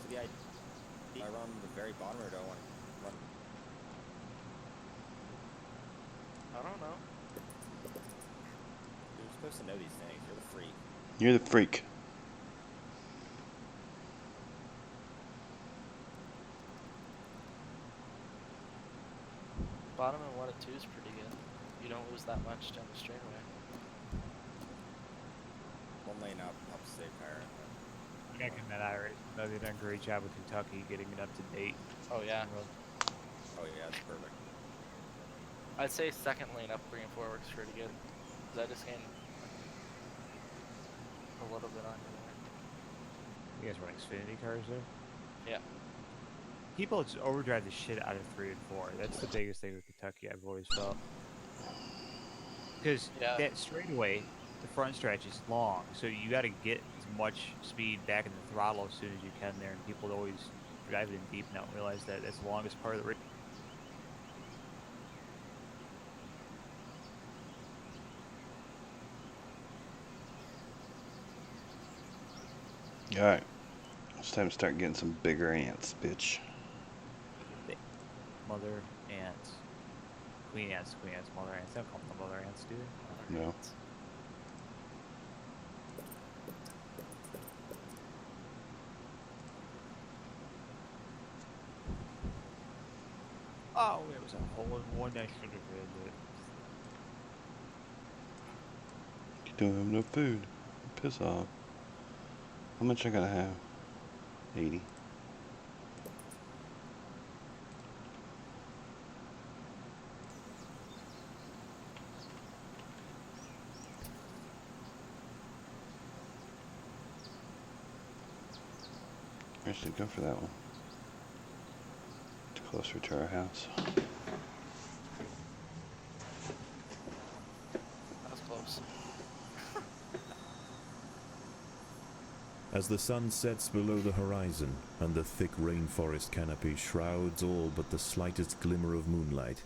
So the idea, I run the very bottom or do I want to run? I don't know. You're supposed to know these things. You're the freak. You're the freak. Bottom and 1 and 2 is pretty good. You don't lose that much down the straightaway. One lane up safe tire. Back in that Irish, they've done a great job with Kentucky getting it up to date. Oh yeah. Oh yeah, that's perfect. I'd say second lane up 3 and 4 works pretty good. Cause I just gained a little bit on you You guys run Xfinity cars there? there. Yeah. People just overdrive the shit out of 3 and 4. That's the biggest thing with Kentucky, I've always felt. Because Yeah. that straightaway, the front stretch is long, so you got to get as much speed back in the throttle as soon as you can there, and people always drive it in deep and don't realize that that's the longest part of the race. Alright. It's time to start getting some bigger ants, bitch. Mother ants. Queen ants, mother ants. They don't call them mother ants, do they? No. Oh, it was a hole in one I should have read it. You don't have no food. Piss off. How much I gotta have? 80. I should go for that one. It's closer to our house. That was close. As the sun sets below the horizon and the thick rainforest canopy shrouds all but the slightest glimmer of moonlight,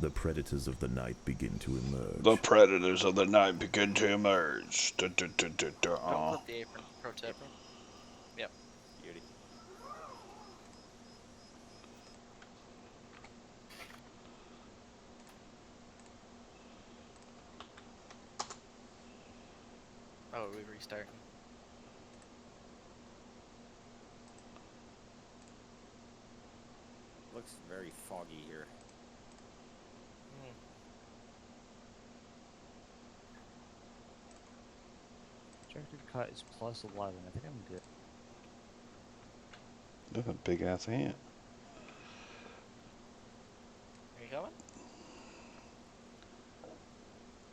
the predators of the night begin to emerge. The predators of the night begin to emerge. Don't clip the apron. Pro tip. Apron? Yep. Beauty. Oh, we restarting. Looks very foggy here. Hmm. Projected cut is plus 11. I think I'm good. That's a big ass ant. Are you coming?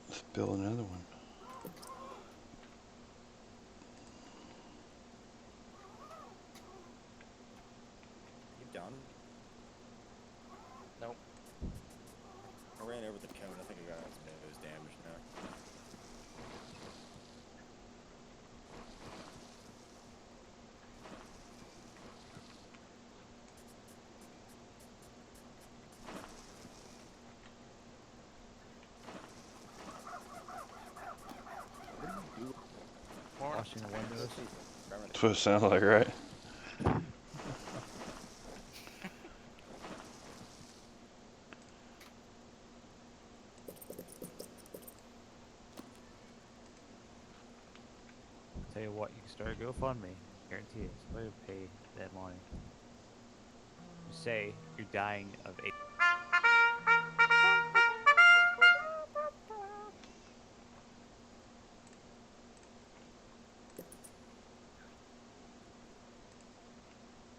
Let's build another one. You done? Nope. I ran over the cone. I think I got his nose damaged now. What do you do? More. Washing the windows. That's what it sounds like, right? Tell you what, you can start a GoFundMe. Guarantee it. Somebody will pay that money. Say you're dying of AIDS.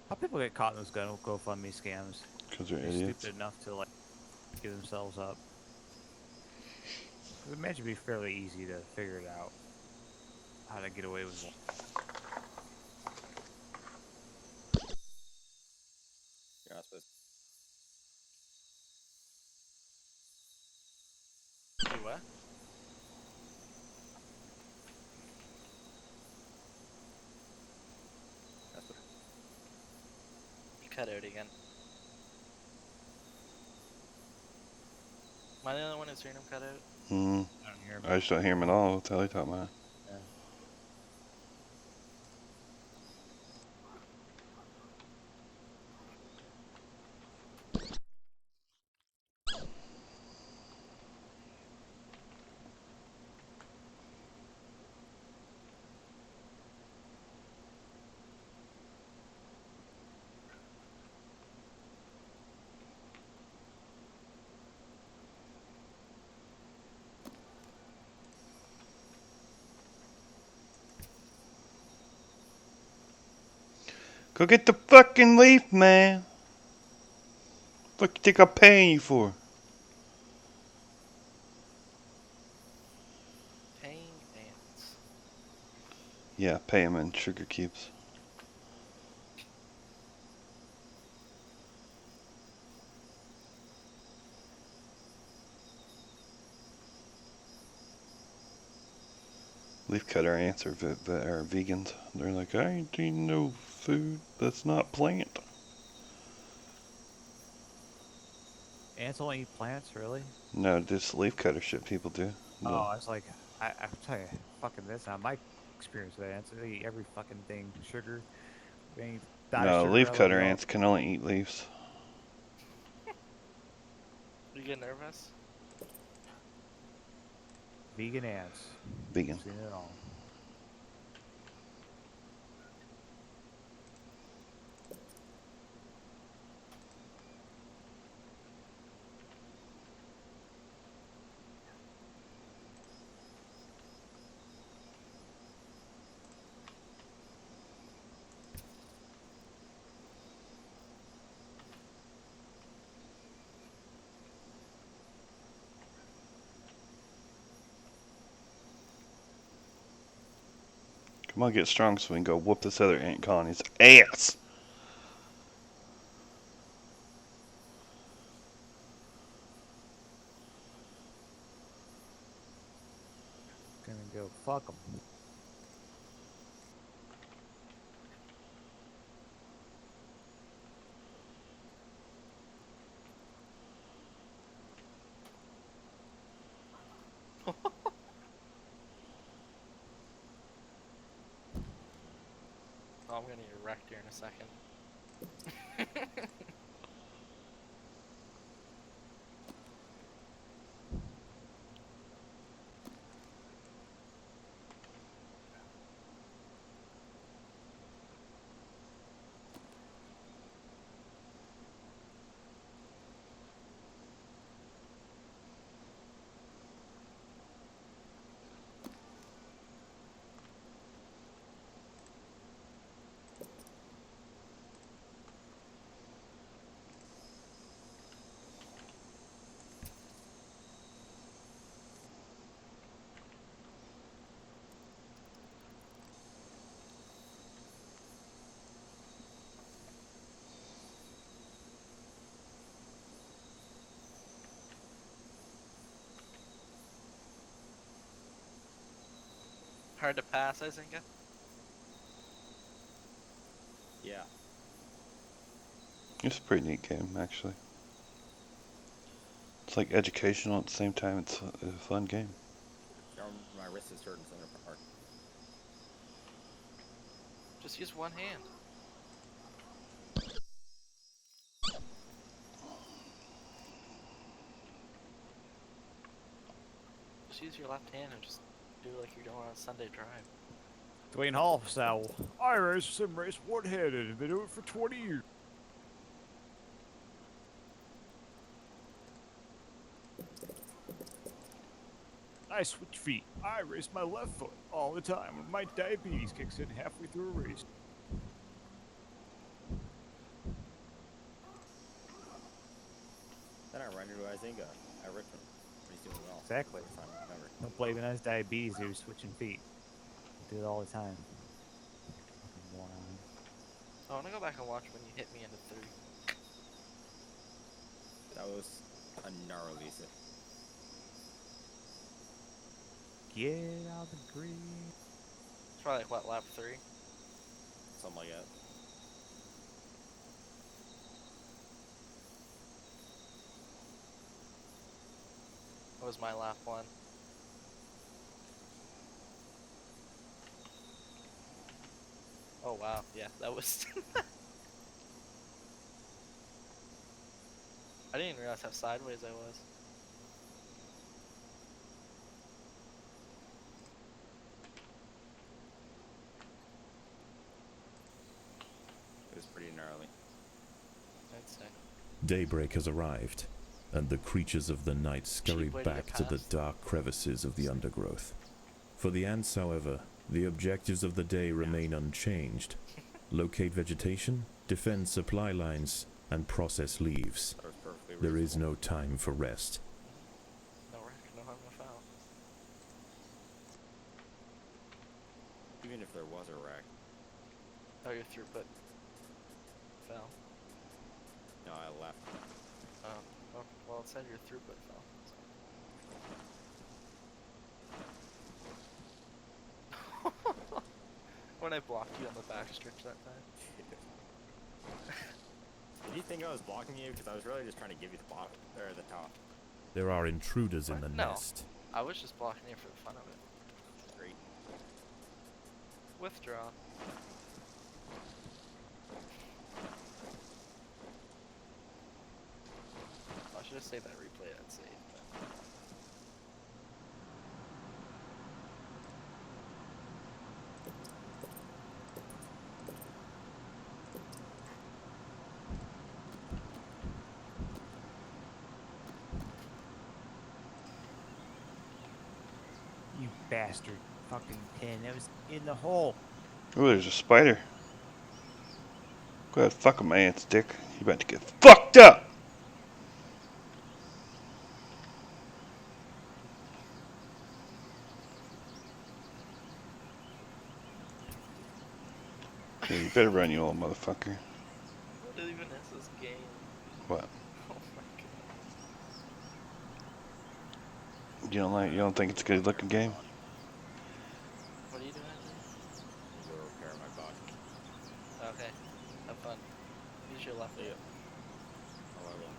How people get caught in those GoFundMe scams? Because they're They're idiots. stupid enough to like give themselves up. I would imagine it'd be fairly easy to figure it out how to get away with one. You're not supposed Do what? That's what. You cut out again. Am I the only one who's hearing him cut out? Mm. I don't hear I just don't hear him at all. What the hell are you talking about? Yeah. Go get the fucking leaf, man. What you think I'm paying you for? Paying ants. Yeah, pay him in sugar cubes. Leaf cutter ants are vegans. They're like, I ain't eating no food that's not plant. Ants only eat plants, really? No, this leaf cutter shit people do. Oh, No. I was like, I'll tell you, fucking that's not my experience with ants. They eat every fucking thing. Sugar, they dye No, sugar leaf out of the cutter milk. ants can only eat leaves. You get nervous? Vegan ants. Vegan. Seen it all. Come on, get strong so we can go whoop this other ant colony's ass. Gonna go fuck them. Oh, I'm gonna get wrecked here in a second. Hard to pass, I think. Yeah. It's a pretty neat game, actually. It's like educational at the same time. It's a fun game. My wrist is hurting Center Park. Just use one hand. Just use your left hand and just do like you're going on a Sunday drive. Dwayne Hall, so I race sim race one-handed. Been doing it for 20 years. I switch feet. I race my left foot all the time when my diabetes kicks in halfway through a race. Then I run into Izinga at Richmond. He's doing well. Exactly. First time ever. Don't blame it on his diabetes. He was switching feet. I do it all the time. Fucking moron. I want to go back and watch when you hit me into 3. That was a gnarly sit. Get out of the green. It's probably like, what, lap 3? Something like that. That was my lap 1. Oh wow, yeah, that was... I didn't even realize how sideways I was. It was pretty gnarly. I'd say. Daybreak has arrived, and the creatures of the night scurry Cheap way to get back to the past. dark crevices of the undergrowth. For the ants, however, the objectives of the day remain unchanged. Locate vegetation, defend supply lines, and process leaves. That was perfectly There is reasonable. no time for rest. No wreck, no harm, no foul. Even if there was a wreck. Oh, your throughput fell. No, I left. Oh, well, it said your throughput fell. So. When I blocked you on the backstretch that time. Did you think I was blocking you? Because I was really just trying to give you the bottom or the top. There are intruders in What? the No. nest. I was just blocking you for the fun of it. Great. Withdraw. I should have saved that replay that save. But... You bastard. Fucking pin. That was in the hole. Ooh, there's a spider. Go ahead, fuck him, ants, dick. You about to get fucked up! Yeah, you better run, you old motherfucker. What even is this game? What? Oh my god. You don't think it's a good looking game? What are you doing, Andrew? I'm gonna go repair my bike. Okay. Have fun. Use your left hand. Oh, I will.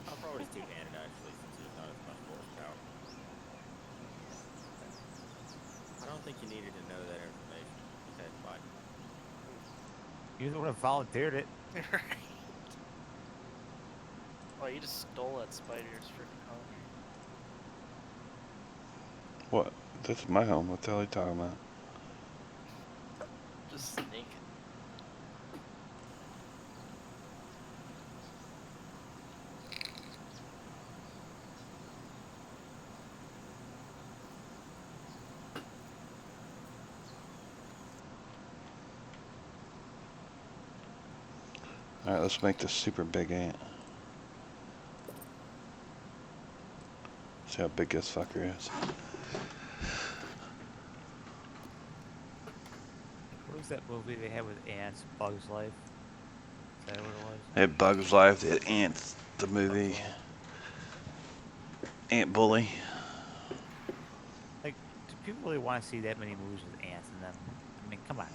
I'll probably two-handed actually, since there's not as much horsepower. I don't think you needed to know that information. Okay, bye. You're the one who volunteered it. Right. Oh, you just stole that spider's freaking home. What? This is my home. What the hell are you talking about? Just sneaking. Alright, let's make this super big ant. See how big this fucker is. What was that movie they had with ants? Bug's Life? Is that what it was? It Bugs Life, it Ants, the movie. Bug's Life. Ant Bully. Like, do people really want to see that many movies with ants in them? I mean, come on.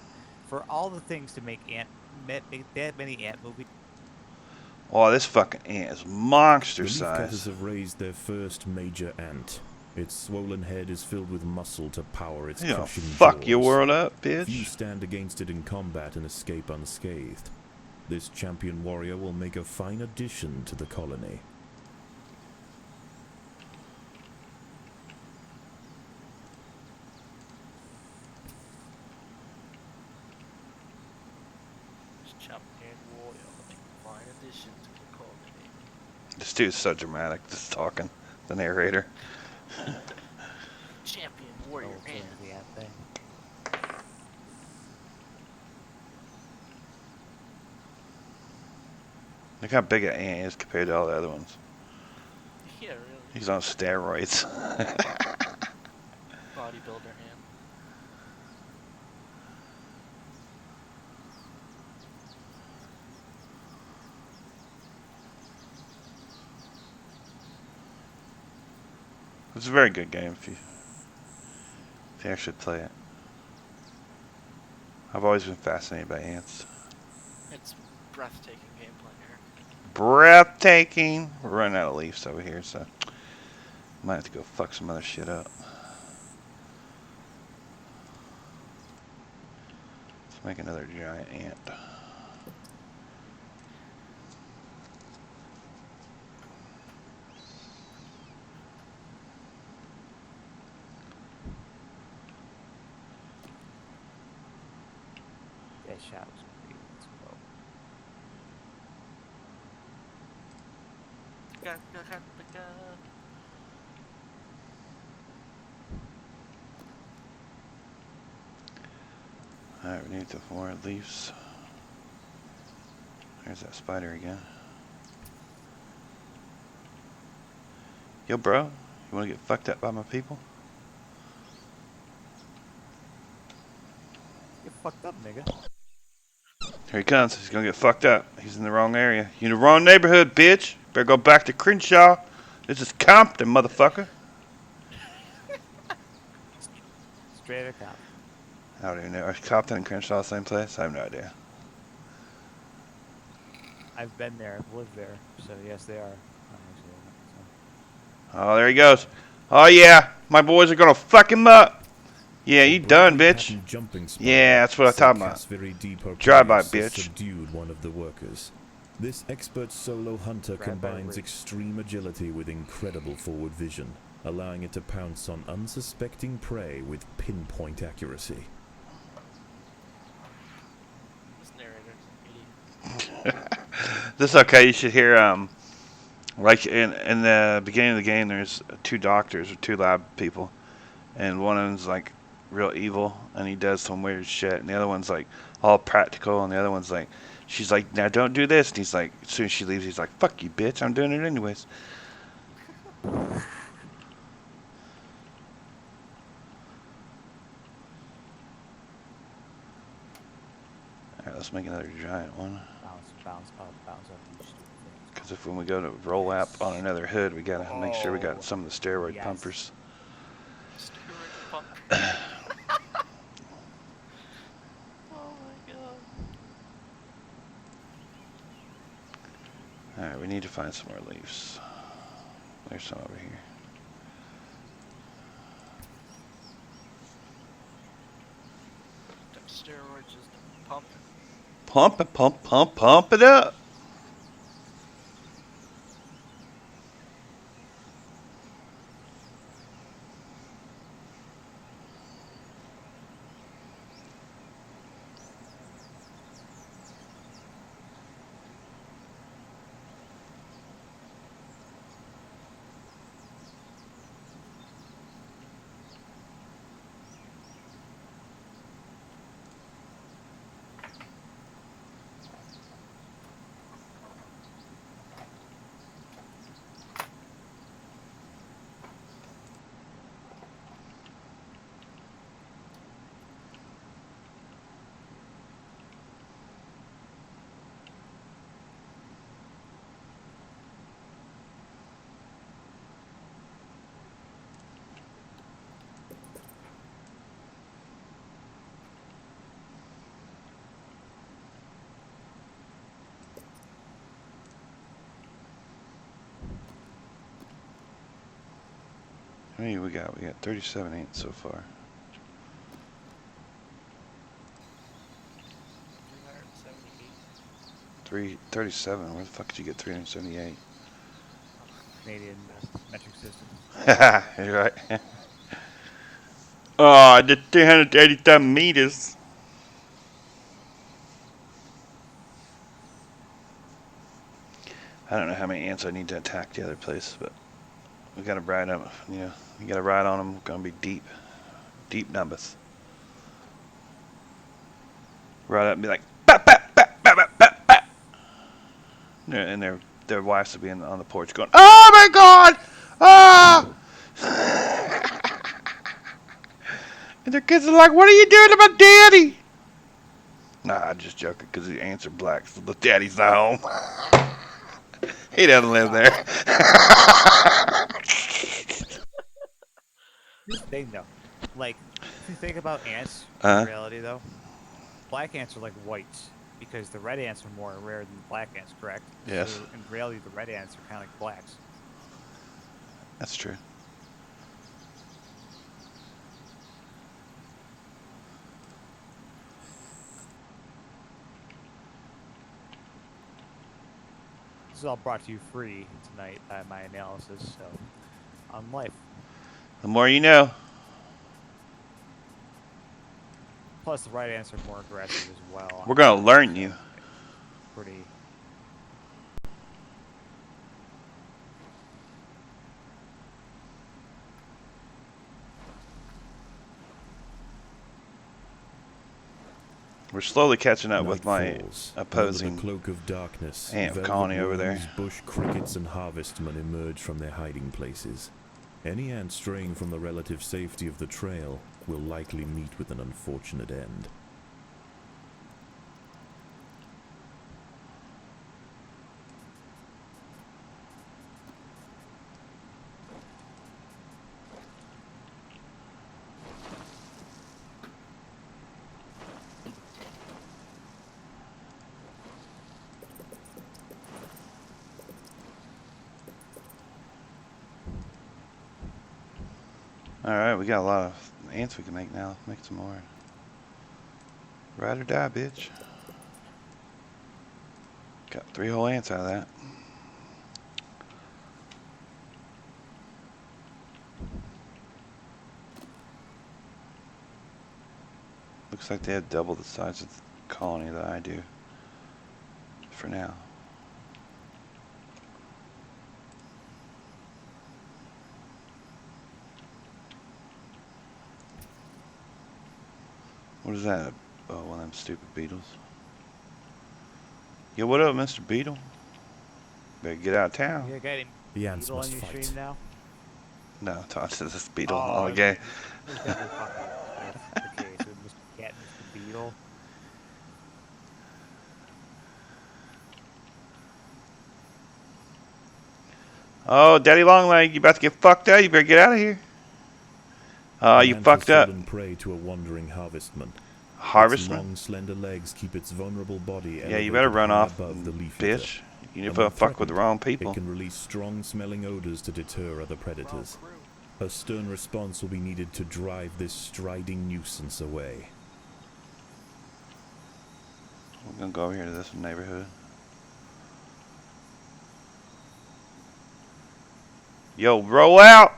For all the things to make that many ant movies. Oh, this fucking ant is monster The leafcutters size. have raised their first major ant. Its swollen head is filled with muscle to power its You know, crushing fuck your jaws. world up, Few bitch. stand against it in combat and escape unscathed. This champion warrior will make a fine addition to the colony. This champion warrior will make a fine addition to the colony. This dude's so dramatic, just talking. The narrator. Champion warrior Oh, ant. the ant thing. Look how big an ant is compared to all the other ones. Yeah, really. He's on steroids. Bodybuilder ant. It's a very good game if you actually play it. I've always been fascinated by ants. It's breathtaking gameplay here. Breathtaking. We're running out of leaves over here, so might have to go fuck some other shit up. Let's make another giant ant. That shot was pretty. Let's go. Alright, we need the more leaves. There's that spider again. Yo, bro, you wanna get fucked up by my people? Get fucked up, nigga. Here he comes. He's gonna get fucked up. He's in the wrong area. You in the wrong neighborhood, bitch. Better go back to Crenshaw. This is Compton, motherfucker. Straight out of cop. I don't even know. Are Compton and Crenshaw the same place? I have no idea. I've been there. I've lived there. So yes, they are. Oh, there he goes. Oh, yeah. My boys are gonna fuck him up. Yeah, you done, bitch. Yeah, that's what I'm talking about. Drive-by, bitch. Subdued one of the workers. This expert solo hunter combines extreme agility with incredible forward vision, allowing it to pounce on unsuspecting prey with pinpoint accuracy. This narrator's an idiot. This is okay. You should hear like in the beginning of the game, there's two doctors or two lab people, and one of them's like real evil and he does some weird shit, and the other one's like all practical, and the other one's like, she's like, now don't do this, and he's like, as soon as she leaves, he's like, fuck you, bitch, I'm doing it anyways. let's make another giant one. Bounce, bounce up, you stupid things. Because if when we go to roll up on another hood, we gotta make sure we Oh, got some of the steroid yes. pumpers. Steroid pump. Oh my god. Alright, we need to find some more leaves. There's some over here. Them steroids just pumping. Pump it, pump it up. How many we got? We got 37 ants so far. 378. 37. Where the fuck did you get 378? Canadian metric system. You're right. Oh, I did 387 meters. I don't know how many ants I need to attack the other place, but we gotta ride them. You know, you gotta ride on them. Gonna be deep numbers. Ride up and be like, bap, bap, bap, bap, bap, bap, bap. And their wives will be on the porch going, oh my god, ah! And their kids are like, what are you doing to my daddy? Nah, I'm just joking, because the ants are black, so the daddy's not home. He doesn't live there. Here's the thing, though. Like, if you think about ants, Uh-huh. in reality, though, black ants are like whites, because the red ants are more rare than the black ants, correct? Yes. So, in reality, the red ants are kind of like blacks. That's true. This is all brought to you free tonight by my analysis, so, on life. The more you know. Plus, the red ants are more aggressive as well. We're gonna learn you. Pretty. We're slowly catching up with my Night falls. opposing Under the cloak of darkness, ant velvet colony over there. worms, bush crickets, and harvestmen emerge from their hiding places. Any ant straying from the relative safety of the trail will likely meet with an unfortunate end. Alright, we got a lot of ants we can make now. Make some more. Ride or die, bitch. Got 3 whole ants out of that. Looks like they have double the size of the colony that I do. For now. What is that? Oh, one of them stupid beetles. Yo, what up, Mr. Beetle? Better get out of town. You got any The ants beetle on must your fight. stream now? No, talk to this beetle. Oh, Oh, okay. There's definitely fucking with. Okay, so Mr. Cat, Mr. Beetle. Oh, Daddy Longleg, you about to get fucked up. You better get out of here. Oh, An you ant fucked has up. fallen prey to a wandering harvestman. Its Harvestman? long, slender legs keep its vulnerable body Yeah, elevated you better run high off, above the leaf litter. bitch. You And never when fuck with the threatened, wrong it people. can release strong-smelling odors to deter other Wrong predators. crew. A stern response will be needed to drive this striding nuisance away. We're gonna go over here to this neighborhood. Yo, roll out!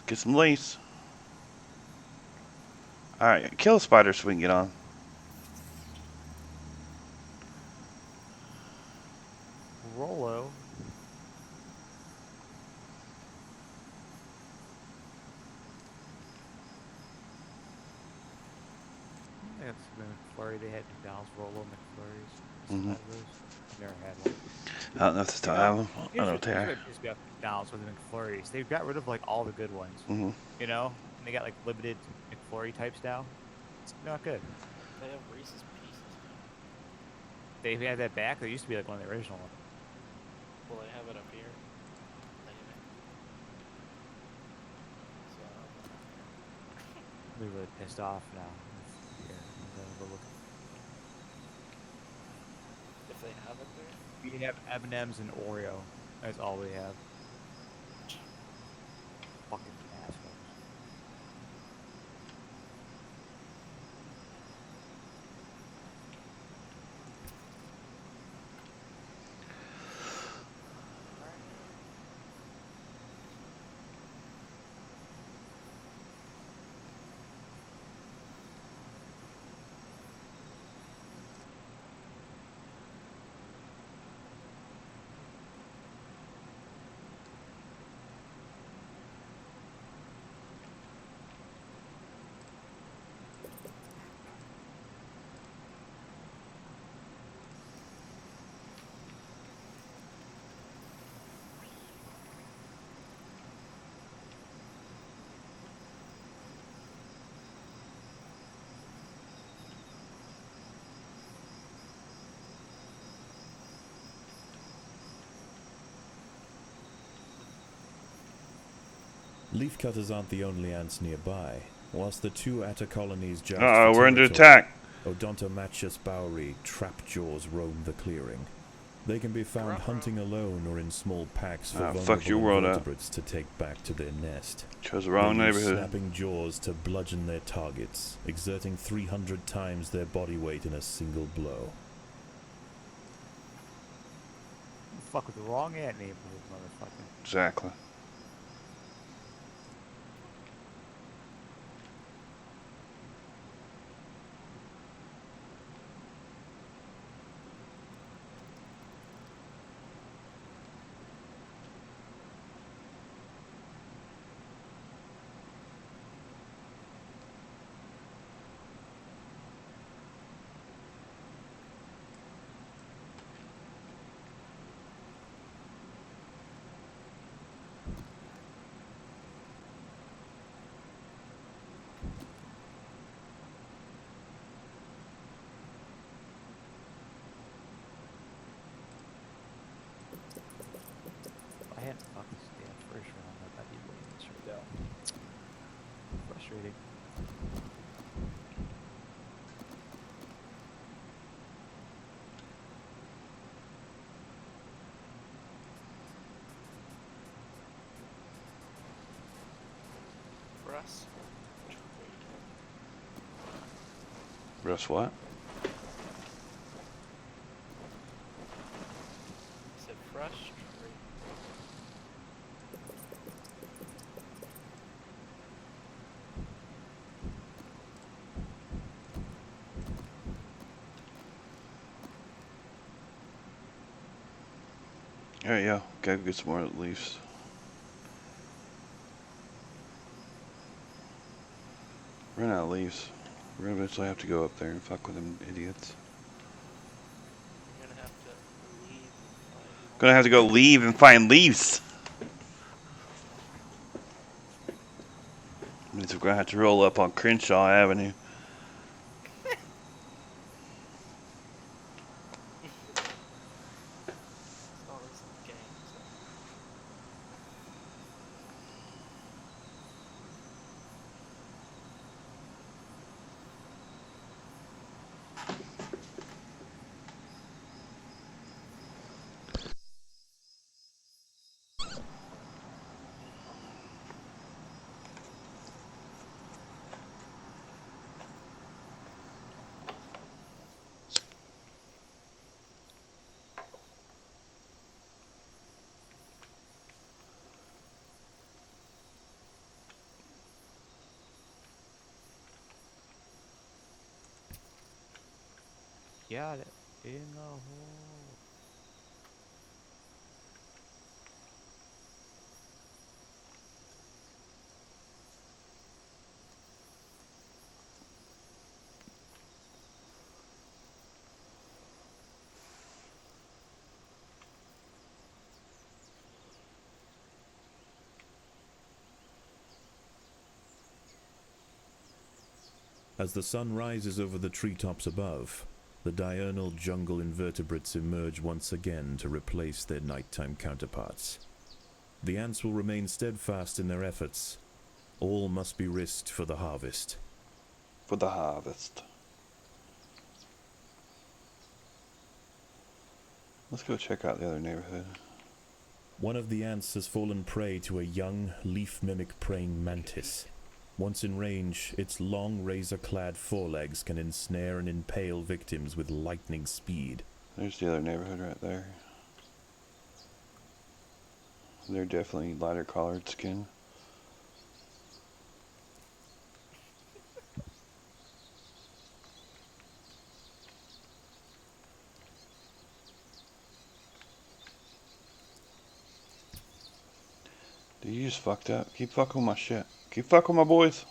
Get some leaves. Alright, kill the spider so we can get on. Rollo. That's McFlurry. They had McDonald's Rollo McFlurries. Mhm. I've never had one. I don't know if this time. I don't know what they Here's are. what pisses me off McDonald's with the McFlurries. They've got rid of like all the good ones. Mhm. You know, and they got like limited McFlurry types now. It's not good. They have Reese's Pieces. They had that back. They used to be like one of the original ones. Will they have it up here? Maybe. So, I'm really pissed off now. Here, I'm gonna go look. if they have it there, We have M&M's and Oreo. That's all we have. Fucking assholes. Leafcutters aren't the only ants nearby. Whilst the two atta colonies joust Uh-oh, for we're under territory, attack. Odontomachus bowery trapjaws roam the clearing. They can be found hunting alone or in small packs for Fuck your world vulnerable up. invertebrates to take back to their nest. Chose the wrong They use neighborhood. snapping jaws to bludgeon their targets, exerting 300 times their body weight in a single blow. You fuck with the wrong ant neighborhood, motherfucker. Exactly. I hadn't fucked this damn first round. I thought you'd win this right now. Frustrating. Russ. Russ what? Is it fresh? There you go. Gotta get some more leaves. Run out of leaves. We're gonna eventually have to go up there and fuck with them idiots. You're gonna have to leave. Gonna have to go leave and find leaves. Means we're gonna have to roll up on Crenshaw Avenue. Got it. In the hole. As the sun rises over the treetops above, the diurnal jungle invertebrates emerge once again to replace their nighttime counterparts. The ants will remain steadfast in their efforts. All must be risked for the harvest. For the harvest. Let's go check out the other neighborhood. One of the ants has fallen prey to a young, leaf-mimic praying mantis. Once in range, its long, razor-clad forelegs can ensnare and impale victims with lightning speed. There's the other neighborhood right there. They're definitely lighter colored skin. Dude, you just fucked up. Keep fucking with my shit. Keep fucking with my boys.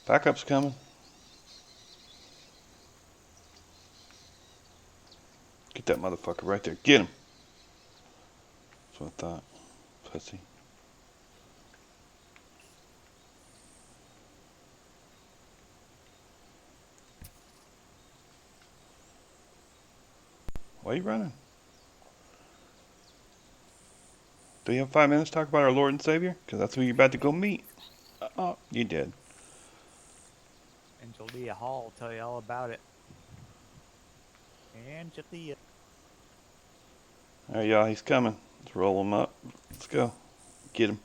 Backup's coming. Get that motherfucker right there. Get him. That's what I thought. Pussy. Why are you running? Do you have 5 minutes to talk about our Lord and Savior? Because that's who you're about to go meet. Oh, you did. Angelia Hall will tell you all about it. Angelia. Alright, y'all, he's coming. Let's roll him up. Let's go. Get him.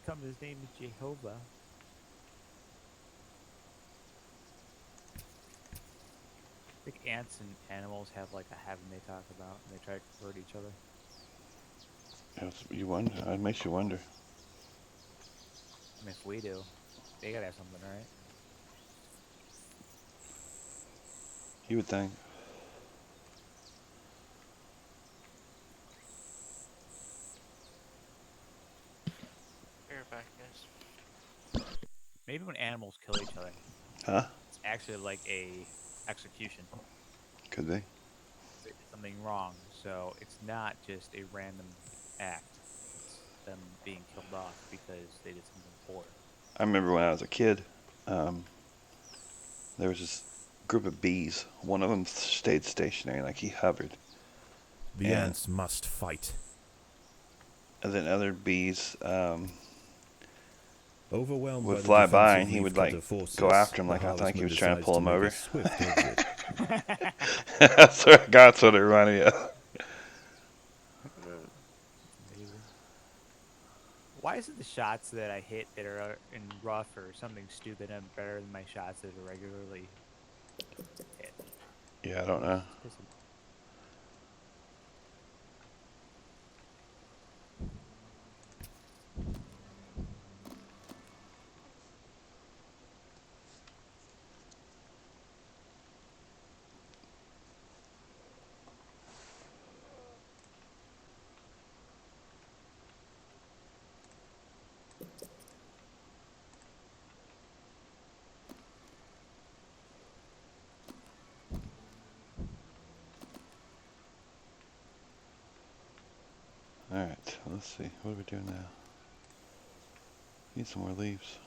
Come, his name is Jehovah. I think ants and animals have like a heaven they talk about, and they try to convert each other. You wonder. It makes you wonder. I mean, if we do, they gotta have something, right? You would think. You're back, guys. Maybe when animals kill each other, Huh? it's actually like a execution. Could be. They did something wrong, so it's not just a random act. It's them being killed off because they did something poor. I remember when I was a kid, there was this group of bees. One of them stayed stationary, like he hovered. The Yeah. ants must fight. And then other bees Overwhelmed would by the fly by, defensive and he would leafcutter like forces, go after him, the like I think he harvestman was trying to decides pull him make a over. swift exit. That's what it reminded me of. Amazing. Why is it the shots that I hit that are in rough or something stupid and better than my shots that are regularly hit? Yeah, I don't know. It's pissing. Alright, let's see. What are we doing now? Need some more leaves.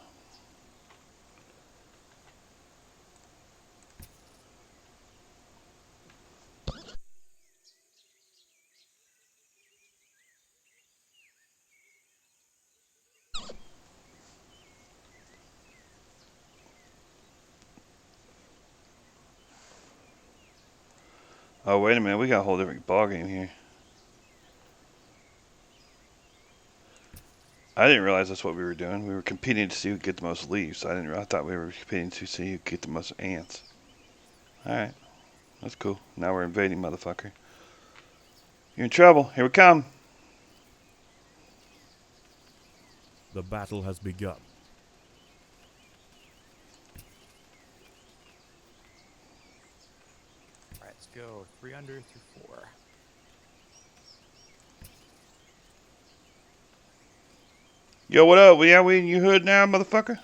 Oh, wait a minute. We got a whole different ballgame here. I didn't realize that's what we were doing. We were competing to see who could get the most leaves. I thought we were competing to see who could get the most ants. Alright. That's cool. Now we're invading, motherfucker. You're in trouble. Here we come. The battle has begun. go. 3 under through 4. Yo, what up? Yeah, we in your hood now, motherfucker?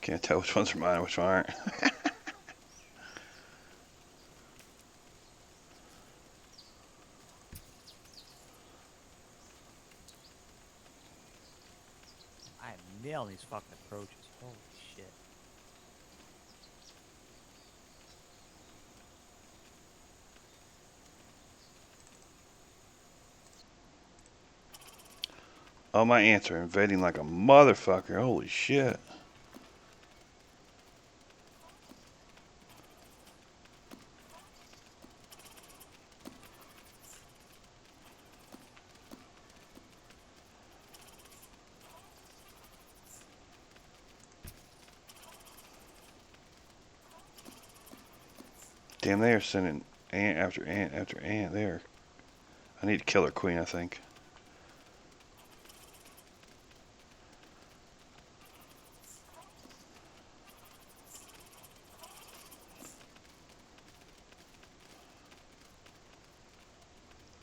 Can't tell which ones are mine and which one aren't. I am nailing these fucking approaches. Holy shit. Oh, my ants are invading like a motherfucker. Holy shit. Damn, they are sending ant after ant after ant there. I need to kill her queen, I think.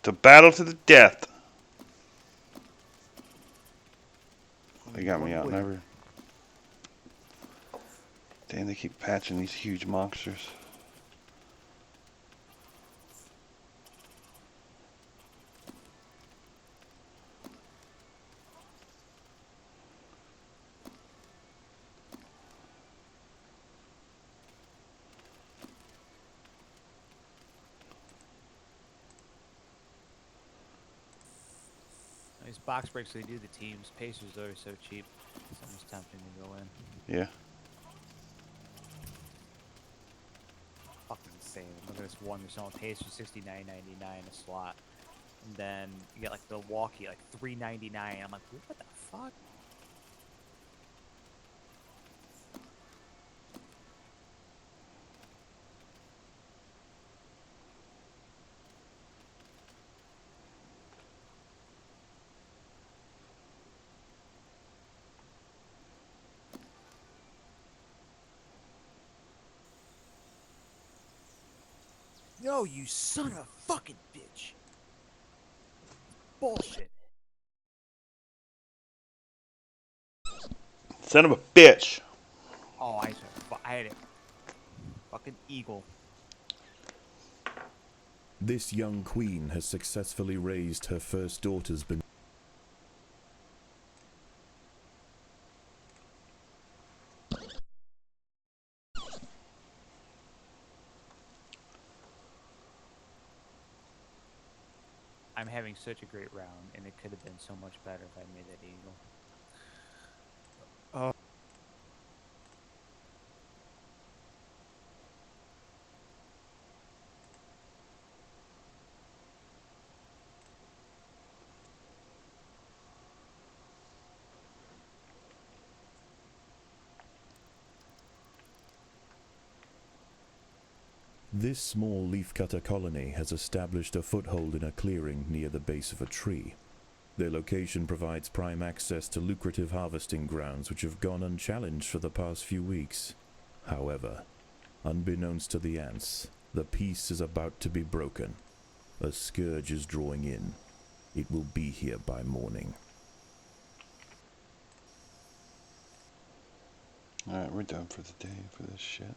To battle to the death. They got me outnumbered. Damn, they keep patching these huge monsters. These box breaks they do the teams. Pacers are so cheap. It's almost tempting to go in. Yeah. Fucking insane. Look at this one. They're selling Pacers $69.99 a slot. And then you get like Milwaukee like $3.99. I'm like, what the fuck? No, you son of a fucking bitch. Bullshit. Son of a bitch. Oh, I had it. Fucking eagle. This young queen has successfully raised her first daughters beneath. I'm having such a great round, and it could have been so much better if I made that eagle. Oh. This small leafcutter colony has established a foothold in a clearing near the base of a tree. Their location provides prime access to lucrative harvesting grounds which have gone unchallenged for the past few weeks. However, unbeknownst to the ants, the peace is about to be broken. A scourge is drawing in. It will be here by morning. Alright, we're done for the day for this shit.